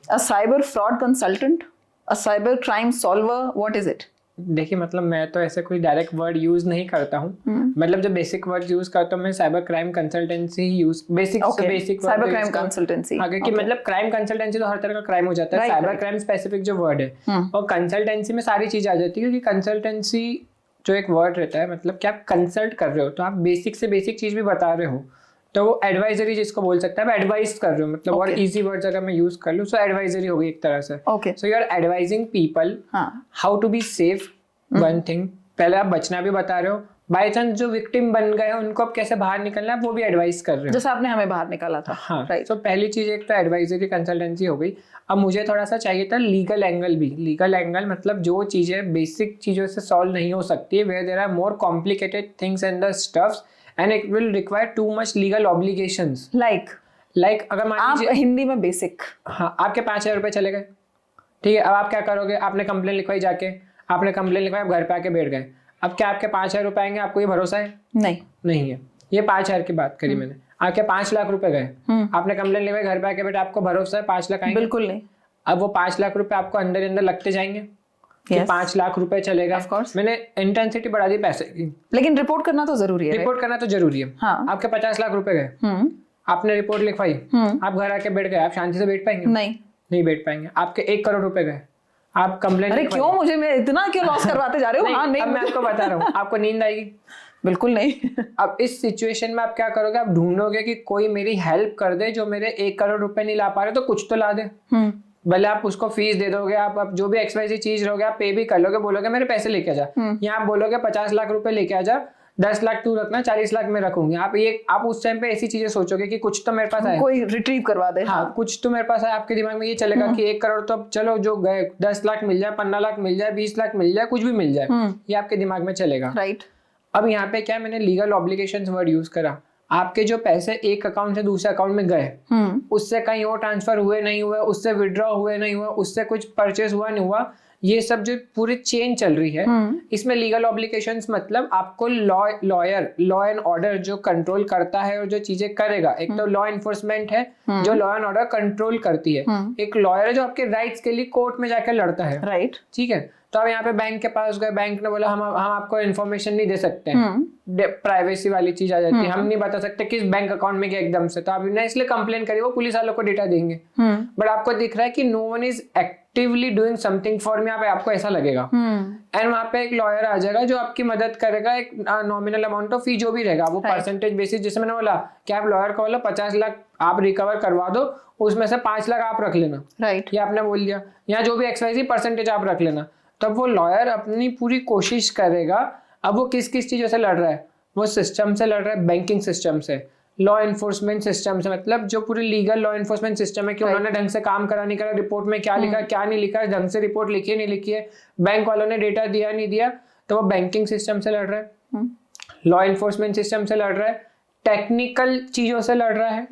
A cyber fraud consultant, a cyber crime solver, what is it? देखिए मतलब मैं तो ऐसे कोई डायरेक्ट वर्ड यूज नहीं करता हूँ, मतलब जो बेसिक वर्ड यूज करता हूँ मैं साइबर क्राइम कंसल्टेंसी ही use, basic cyber crime consultancy. हाँ, क्योंकि मतलब क्राइम कंसल्टेंसी तो हर तरह का क्राइम हो जाता है, साइबर क्राइम स्पेसिफिक जो वर्ड है, और कंसल्टेंसी में सारी चीज आ जाती है। क्योंकि कंसल्टेंसी जो एक वर्ड रहता है, मतलब कि आप कंसल्ट कर रहे हो तो आप बेसिक से बेसिक चीज भी बता रहे हो, तो वो एडवाइजरी जिसको बोल सकता है, एडवाइस कर रहे हो, मतलब और इजी वर्ड्स अगर मैं यूज कर लूँ, सो एडवाइजरी हो गई एक तरह से। So you are advising people how to be safe. One thing, पहले आप बचना भी बता रहे हो, बाय चांस जो विक्टिम बन गए हैं उनको अब कैसे बाहर निकलना है वो भी एडवाइस कर रहे हो, जैसे आपने हमें बाहर निकाला था। हाँ, तो पहली चीज एक तो एडवाइजरी कंसल्टेंसी हो गई। अब मुझे थोड़ा सा चाहिए था लीगल एंगल भी। लीगल एंगल मतलब जो चीजें बेसिक चीजों से सॉल्व नहीं हो सकती, where there are more complicated things and the stuffs and it will require too much legal obligations. Like अगर मान लीजिए हिंदी में बेसिक, हाँ, आपके 5,000 रुपये चले गए, ठीक है, अब आप क्या करोगे, आपने कंप्लेन लिखवाई, जाके आपने कंप्लेन लिखवाई, आप घर पे आके बैठ गए, अब क्या आपके 5,000 रुपये आएंगे, आपको ये भरोसा है? नहीं है। ये 5,000 की बात करी मैंने, आके 5 लाख रुपए गए, आपने कंप्लेन ले घर पे आके, बेटा आपको भरोसा है 5 लाख आएंगे? बिल्कुल नहीं। अब वो 5 लाख रुपए आपको अंदर अंदर लगते जाएंगे कि 5 लाख रुपए चलेगा। मैंने इंटेंसिटी बढ़ा दी पैसे की, लेकिन रिपोर्ट करना तो जरूरी है। रिपोर्ट करना तो जरूरी है। हाँ। आपके 50 लाख रुपए गए, आपने रिपोर्ट लिखवाई, आप घर आके बैठ गए, आप शांति से बैठ पाएंगे? नहीं बैठ पाएंगे। आपके 1 करोड़ रुपए गए, आप कंप्लेन, अरे क्यों मुझे मैं इतना क्यों लॉस करवाते जा रहे हो? हाँ नहीं, अब मैं आपको बता रहा हूँ, आपको नींद आएगी? बिल्कुल नहीं। अब इस सिचुएशन में आप क्या करोगे? आप ढूंढोगे कि कोई मेरी हेल्प कर दे, जो मेरे 1 करोड़ रुपए नहीं ला पा रहे तो कुछ तो ला दे। भले आप उसको फीस दे दोगे, आप जो भी XYZ चीज रहोगे आप पे भी कर लोगे, बोलोगे मेरे पैसे लेके आ जा, या आप बोलोगे 50 लाख रुपए लेके आ जा, 10 लाख तू रखना, 40 लाख मैं रखूंगी। आप उस टाइम पे ऐसी चीजें सोचोगे कि कुछ तो मेरे पास आए, कोई रिट्रीव करवा दे। हाँ, कुछ तो मेरे पास है। आपके दिमाग में ये चलेगा कि 1 करोड़ तो अब चलो जो गए, 10 लाख मिल जाए, 15 लाख मिल जाए, 20 लाख मिल जाए, कुछ भी मिल जाए, ये आपके दिमाग में चलेगा। राइट। अब यहाँ पे क्या मैंने लीगल ऑब्लिगेशंस वर्ड यूज करा। आपके जो पैसे एक अकाउंट से दूसरे अकाउंट में गए, उससे कहीं और ट्रांसफर हुए नहीं हुए, उससे विड्रॉ हुए नहीं हुआ, उससे कुछ परचेज हुआ नहीं हुआ, ये सब जो पूरी चेन चल रही है, इसमें लीगल ऑब्लिगेशंस मतलब आपको लॉ एंड ऑर्डर जो कंट्रोल करता है और जो चीजें करेगा। एक तो लॉ एनफोर्समेंट है जो लॉ एंड ऑर्डर कंट्रोल करती है, एक लॉयर है जो आपके राइट्स के लिए कोर्ट में जाकर लड़ता है। राइट। ठीक है, तो आप यहाँ पे बैंक के पास गए, बैंक ने बोला हम आपको इन्फॉर्मेशन नहीं दे सकते हैं, प्राइवेसी वाली चीज आ जाती है, हम नहीं बता सकते किस बैंक अकाउंट में गया एकदम से, तो आप इसलिए कंप्लेन करिए, वो पुलिस वालों को डेटा देंगे। बट आपको दिख रहा है कि no one is actively doing something for me, आपको ऐसा लगेगा, एंड वहाँ पे एक लॉयर आ जाएगा जो आपकी मदद करेगा, एक नॉमिनल अमाउंट ऑफ फी जो भी रहेगा वो परसेंटेज बेसिस, जैसे मैंने बोला कि आप लॉयर को बोला 50 लाख आप रिकवर करवा दो, उसमें से 5 लाख आप रख लेना। राइट। ये आपने बोल दिया, या जो भी XYZ परसेंटेज आप रख लेना। तब वो लॉयर अपनी पूरी कोशिश करेगा। अब वो किस किस चीजों से लड़ रहा है? वो सिस्टम से लड़ रहा है, बैंकिंग सिस्टम से, लॉ एनफोर्समेंट सिस्टम से, मतलब जो पूरी लीगल लॉ एनफोर्समेंट सिस्टम है कि उन्होंने ढंग से काम करा नहीं करा, रिपोर्ट में क्या लिखा क्या नहीं लिखा, ढंग से रिपोर्ट लिखी है नहीं लिखी है, बैंक वालों ने डेटा दिया नहीं दिया, तो वो बैंकिंग सिस्टम से लड़ रहा है, लॉ एनफोर्समेंट सिस्टम से लड़ रहा है, टेक्निकल चीजों से लड़ रहा है,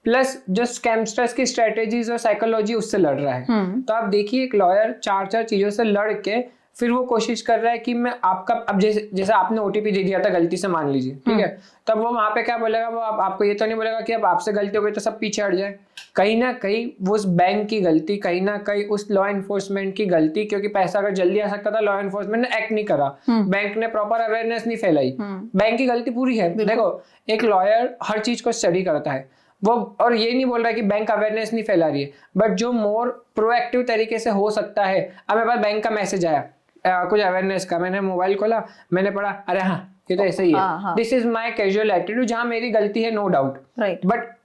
प्लस जो स्कैमस्टर्स की स्ट्रेटेजीज और साइकोलॉजी उससे लड़ रहा है। तो आप देखिए एक लॉयर 4 चीजों से लड़ के फिर वो कोशिश कर रहा है कि मैं आपका, अब जैसे आपने OTP दे दिया था गलती से मान लीजिए, ठीक है, तब वो वहां पे क्या बोलेगा, वो आपको ये तो नहीं बोलेगा कि अब आपसे गलती हो गई तो सब पीछे हट जाए। कहीं ना कहीं वो उस बैंक की गलती, कहीं ना कहीं उस लॉ एनफोर्समेंट की गलती, क्योंकि पैसा अगर जल्दी आ सकता था, लॉ एनफोर्समेंट ने एक्ट नहीं करा, बैंक ने प्रॉपर अवेयरनेस नहीं फैलाई, बैंक की गलती पूरी है। देखो एक लॉयर हर चीज को स्टडी करता है वो, और ये नहीं बोल रहा है कि बैंक अवेयरनेस नहीं फैला रही है, बट जो मोर प्रोएक्टिव तरीके से हो सकता है। अब मेरे पास बैंक का मैसेज आया कुछ अवेयरनेस का, मैंने मोबाइल खोला, मैंने पढ़ा, अरे हाँ ये तो ऐसे ही है, this is my casual attitude, जहां मेरी गलती है no doubt, right, but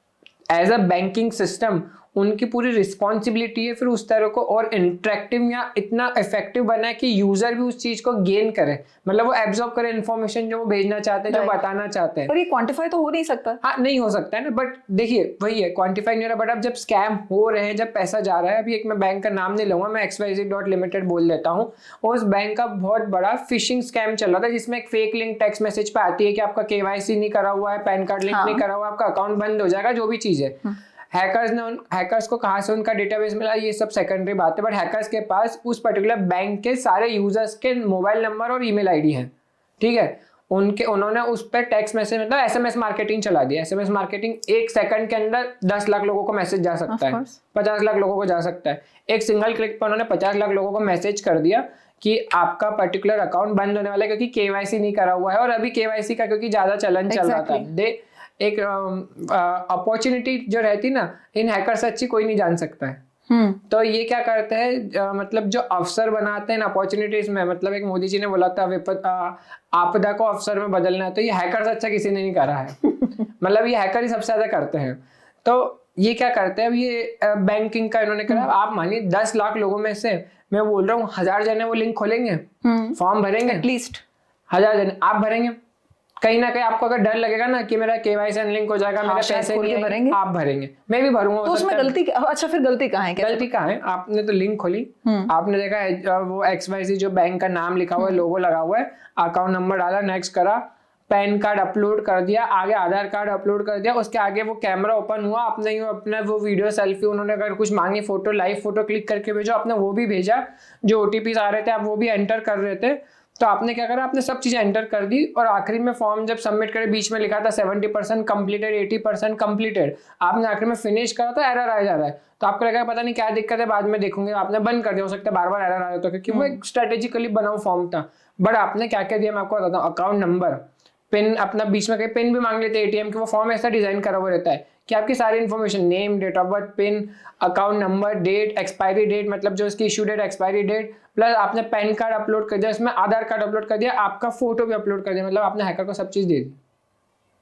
as a banking system उनकी पूरी रिस्पॉन्सिबिलिटी है फिर उस तरह को और इंटरेक्टिव या इतना इफेक्टिव बनाए कि यूजर भी उस चीज को गेन करे, मतलब वो एब्जॉर्ब करे इन्फॉर्मेशन जो वो भेजना चाहते हैं, जो बताना चाहते हैं। और ये क्वांटिफाई तो हो नहीं सकता। हाँ नहीं हो सकता है ना, बट देखिए वही है, क्वांटिफाई नहीं हो रहा, बट अब जब स्कैम हो रहे हैं, जब पैसा जा रहा है, अभी एक मैं बैंक का नाम नहीं लूंगा, मैं XYZ.Limited बोल देता हूँ, उस बैंक का बहुत बड़ा फिशिंग स्कैम चल रहा था, जिसमें एक फेक लिंक टेक्स्ट मैसेज पे आती है कि आपका KYC नहीं करा हुआ है, पैन कार्ड लिंक नहीं करा हुआ, आपका अकाउंट बंद हो जाएगा, जो भी चीज है। हैकर्स को कहाँ से उनका डेटाबेस मिला ये सब सेकेंडरी बात है, बट हैकर्स के पास उस पर्टिकुलर बैंक के सारे यूजर्स के मोबाइल नंबर और ईमेल आईडी है, ठीक है। उन्होंने उस पर टेक्स्ट मैसेज, मतलब SMS मार्केटिंग चला दिया। SMS मार्केटिंग 1 सेकंड के अंदर 10 लाख लोगों को मैसेज जा सकता है, 50 लाख लोगों को जा सकता है। एक सिंगल क्लिक पर उन्होंने 50 लाख लोगों को मैसेज कर दिया कि आपका पर्टिकुलर अकाउंट बंद होने वाला है क्योंकि KYC नहीं करा हुआ है, और अभी KYC का क्योंकि ज्यादा चलन चल रहा था। एक अपॉर्चुनिटी जो रहती ना, इन हैकर से अच्छी कोई नहीं जान सकता है। तो ये क्या करते हैं, मतलब जो अवसर बनाते हैं अपॉर्चुनिटीज में, मतलब एक मोदी जी ने बोला था आपदा को अवसर में बदलना है, तो ये हैकर से अच्छा किसी ने नहीं करा है। मतलब ये हैकर ही सबसे ज्यादा करते हैं। तो ये क्या करते हैं, अब ये बैंकिंग का इन्होंने करा, आप मानिए 10 लाख लोगों में से मैं बोल रहा हूँ 1000 जने वो लिंक खोलेंगे, फॉर्म भरेंगे, एटलीस्ट 1000 जने आप भरेंगे। कहीं ना कहीं आपको अगर डर लगेगा ना कि मेरा KYC अनलिंक हो जाएगा, मेरे पैसे नहीं भरेंगे, आप भरेंगे, मैं भी भरूंगा। तो उसमें गलती, अच्छा फिर गलती कहाँ है? गलती कहाँ है? आपने तो लिंक खोली, आपने देखा वो XYZ जो बैंक का नाम लिखा हुआ है, लोगो लगा हुआ है, अकाउंट नंबर डाला, नेक्स्ट करा, पैन कार्ड अपलोड कर दिया, आगे आधार कार्ड अपलोड कर दिया, उसके आगे वो कैमरा ओपन हुआ, आपने अपना वो वीडियो सेल्फी, उन्होंने अगर कुछ मांगी फोटो, लाइव फोटो क्लिक करके भेजो, आपने वो भी भेजा, जो OTPs आ रहे थे आप वो भी एंटर कर रहे थे, तो आपने क्या करा, आपने सब चीज़ें एंटर कर दी और आखिरी में फॉर्म जब सबमिट करे बीच में लिखा था 70% कंप्लीटेड, 80% कंप्लीटेड, आपने आखिर में फिनिश करा तो एरर आ जा रहा है। तो आपको लगा पता नहीं क्या दिक्कत है, बाद में देखूंगे, आपने बंद कर दिया। हो सकता है बार बार एरर आ रहा था क्योंकि वो एक स्ट्रेटेजिकली बना हुआ फॉर्म था। बट आपने क्या क्या दिया मैं आपको बताता हूँ। अकाउंट नंबर, पिन, अपना बीच में कहीं पिन भी मांग लेते हैं एटीएम की, वो फॉर्म ऐसा डिजाइन करा हुआ रहता है कि आपकी सारी information, name, date of birth, pin, account number, date, expiry date, मतलब जो इसकी issue date, expiry date, plus आपने पैन कार्ड अपलोड कर दिया, इसमें आधार कार्ड अपलोड कर दिया, आपका फोटो भी अपलोड कर दिया, मतलब आपने हैकर को सब चीज़ दे दी।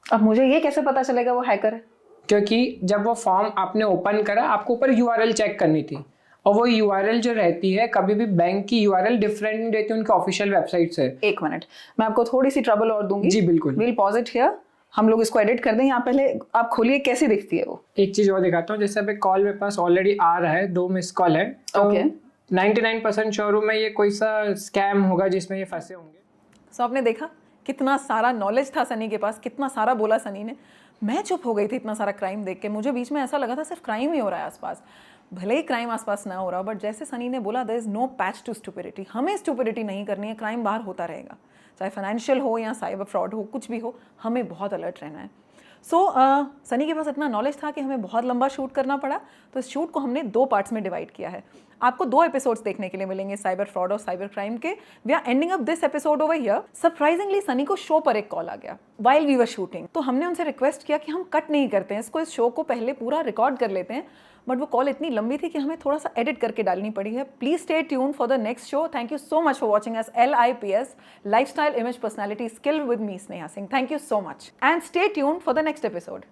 अब मुझे ये कैसे पता चलेगा वो हैकर है? क्योंकि जब वो फॉर्म आपने ओपन करा, आपको ऊपर यूआरएल चेक करनी थी, और वो यूआरएल जो रहती है, कभी भी बैंक की यूआरएल डिफरेंट नहीं रहती उनकी ऑफिशियल वेबसाइट से। एक मिनट, मैं आपको थोड़ी सी ट्रबल और दूंगी। जी बिल्कुल। विल पॉज इट हियर, हम लोग इसको एडिट कर दें। यहाँ पहले आप खोलिए, कैसी दिखती है वो? एक चीज और दिखाता हूँ, जैसे अभी कॉल मेरे पास ऑलरेडी आ रहा है, 2 मिस कॉल है, तो Okay. 99% श्योर हूँ मैं ये कोई सा स्कैम होगा जिसमें ये फंसे होंगे। सो आपने देखा कितना सारा नॉलेज था सनी के पास, कितना सारा बोला सनी ने। मैं चुप हो गई थी इतना सारा क्राइम देख के। मुझे बीच में ऐसा लगा था सिर्फ क्राइम ही हो रहा है आसपास, भले ही क्राइम आसपास ना हो रहा, बट जैसे सनी ने बोला there is no patch to stupidity. हमें स्टुपिडिटी नहीं करनी है, क्राइम बाहर होता रहेगा, चाहे फाइनेंशियल हो या साइबर फ्रॉड हो, कुछ भी हो, हमें बहुत अलर्ट रहना है। सो सनी के पास इतना नॉलेज था कि हमें बहुत लंबा शूट करना पड़ा, तो इस शूट को हमने 2 पार्ट्स में डिवाइड किया है। आपको 2 एपिसोड्स देखने के लिए मिलेंगे साइबर फ्रॉड और साइबर क्राइम के। We are ending up this episode over here. Surprisingly Sunny को शो पर एक कॉल आ गया वाइल वी वर शूटिंग, तो हमने उनसे रिक्वेस्ट किया कि हम कट नहीं करते हैं इसको, इस शो को पहले पूरा रिकॉर्ड कर लेते हैं, बट वो कॉल इतनी लंबी थी कि हमें थोड़ा सा एडिट करके डालनी पड़ी है। Please stay tune for the next show. Thank you so much for watching us LIPS, lifestyle image personality skill with me Sneha Singh. Thank you so much and stay tune for the next episode.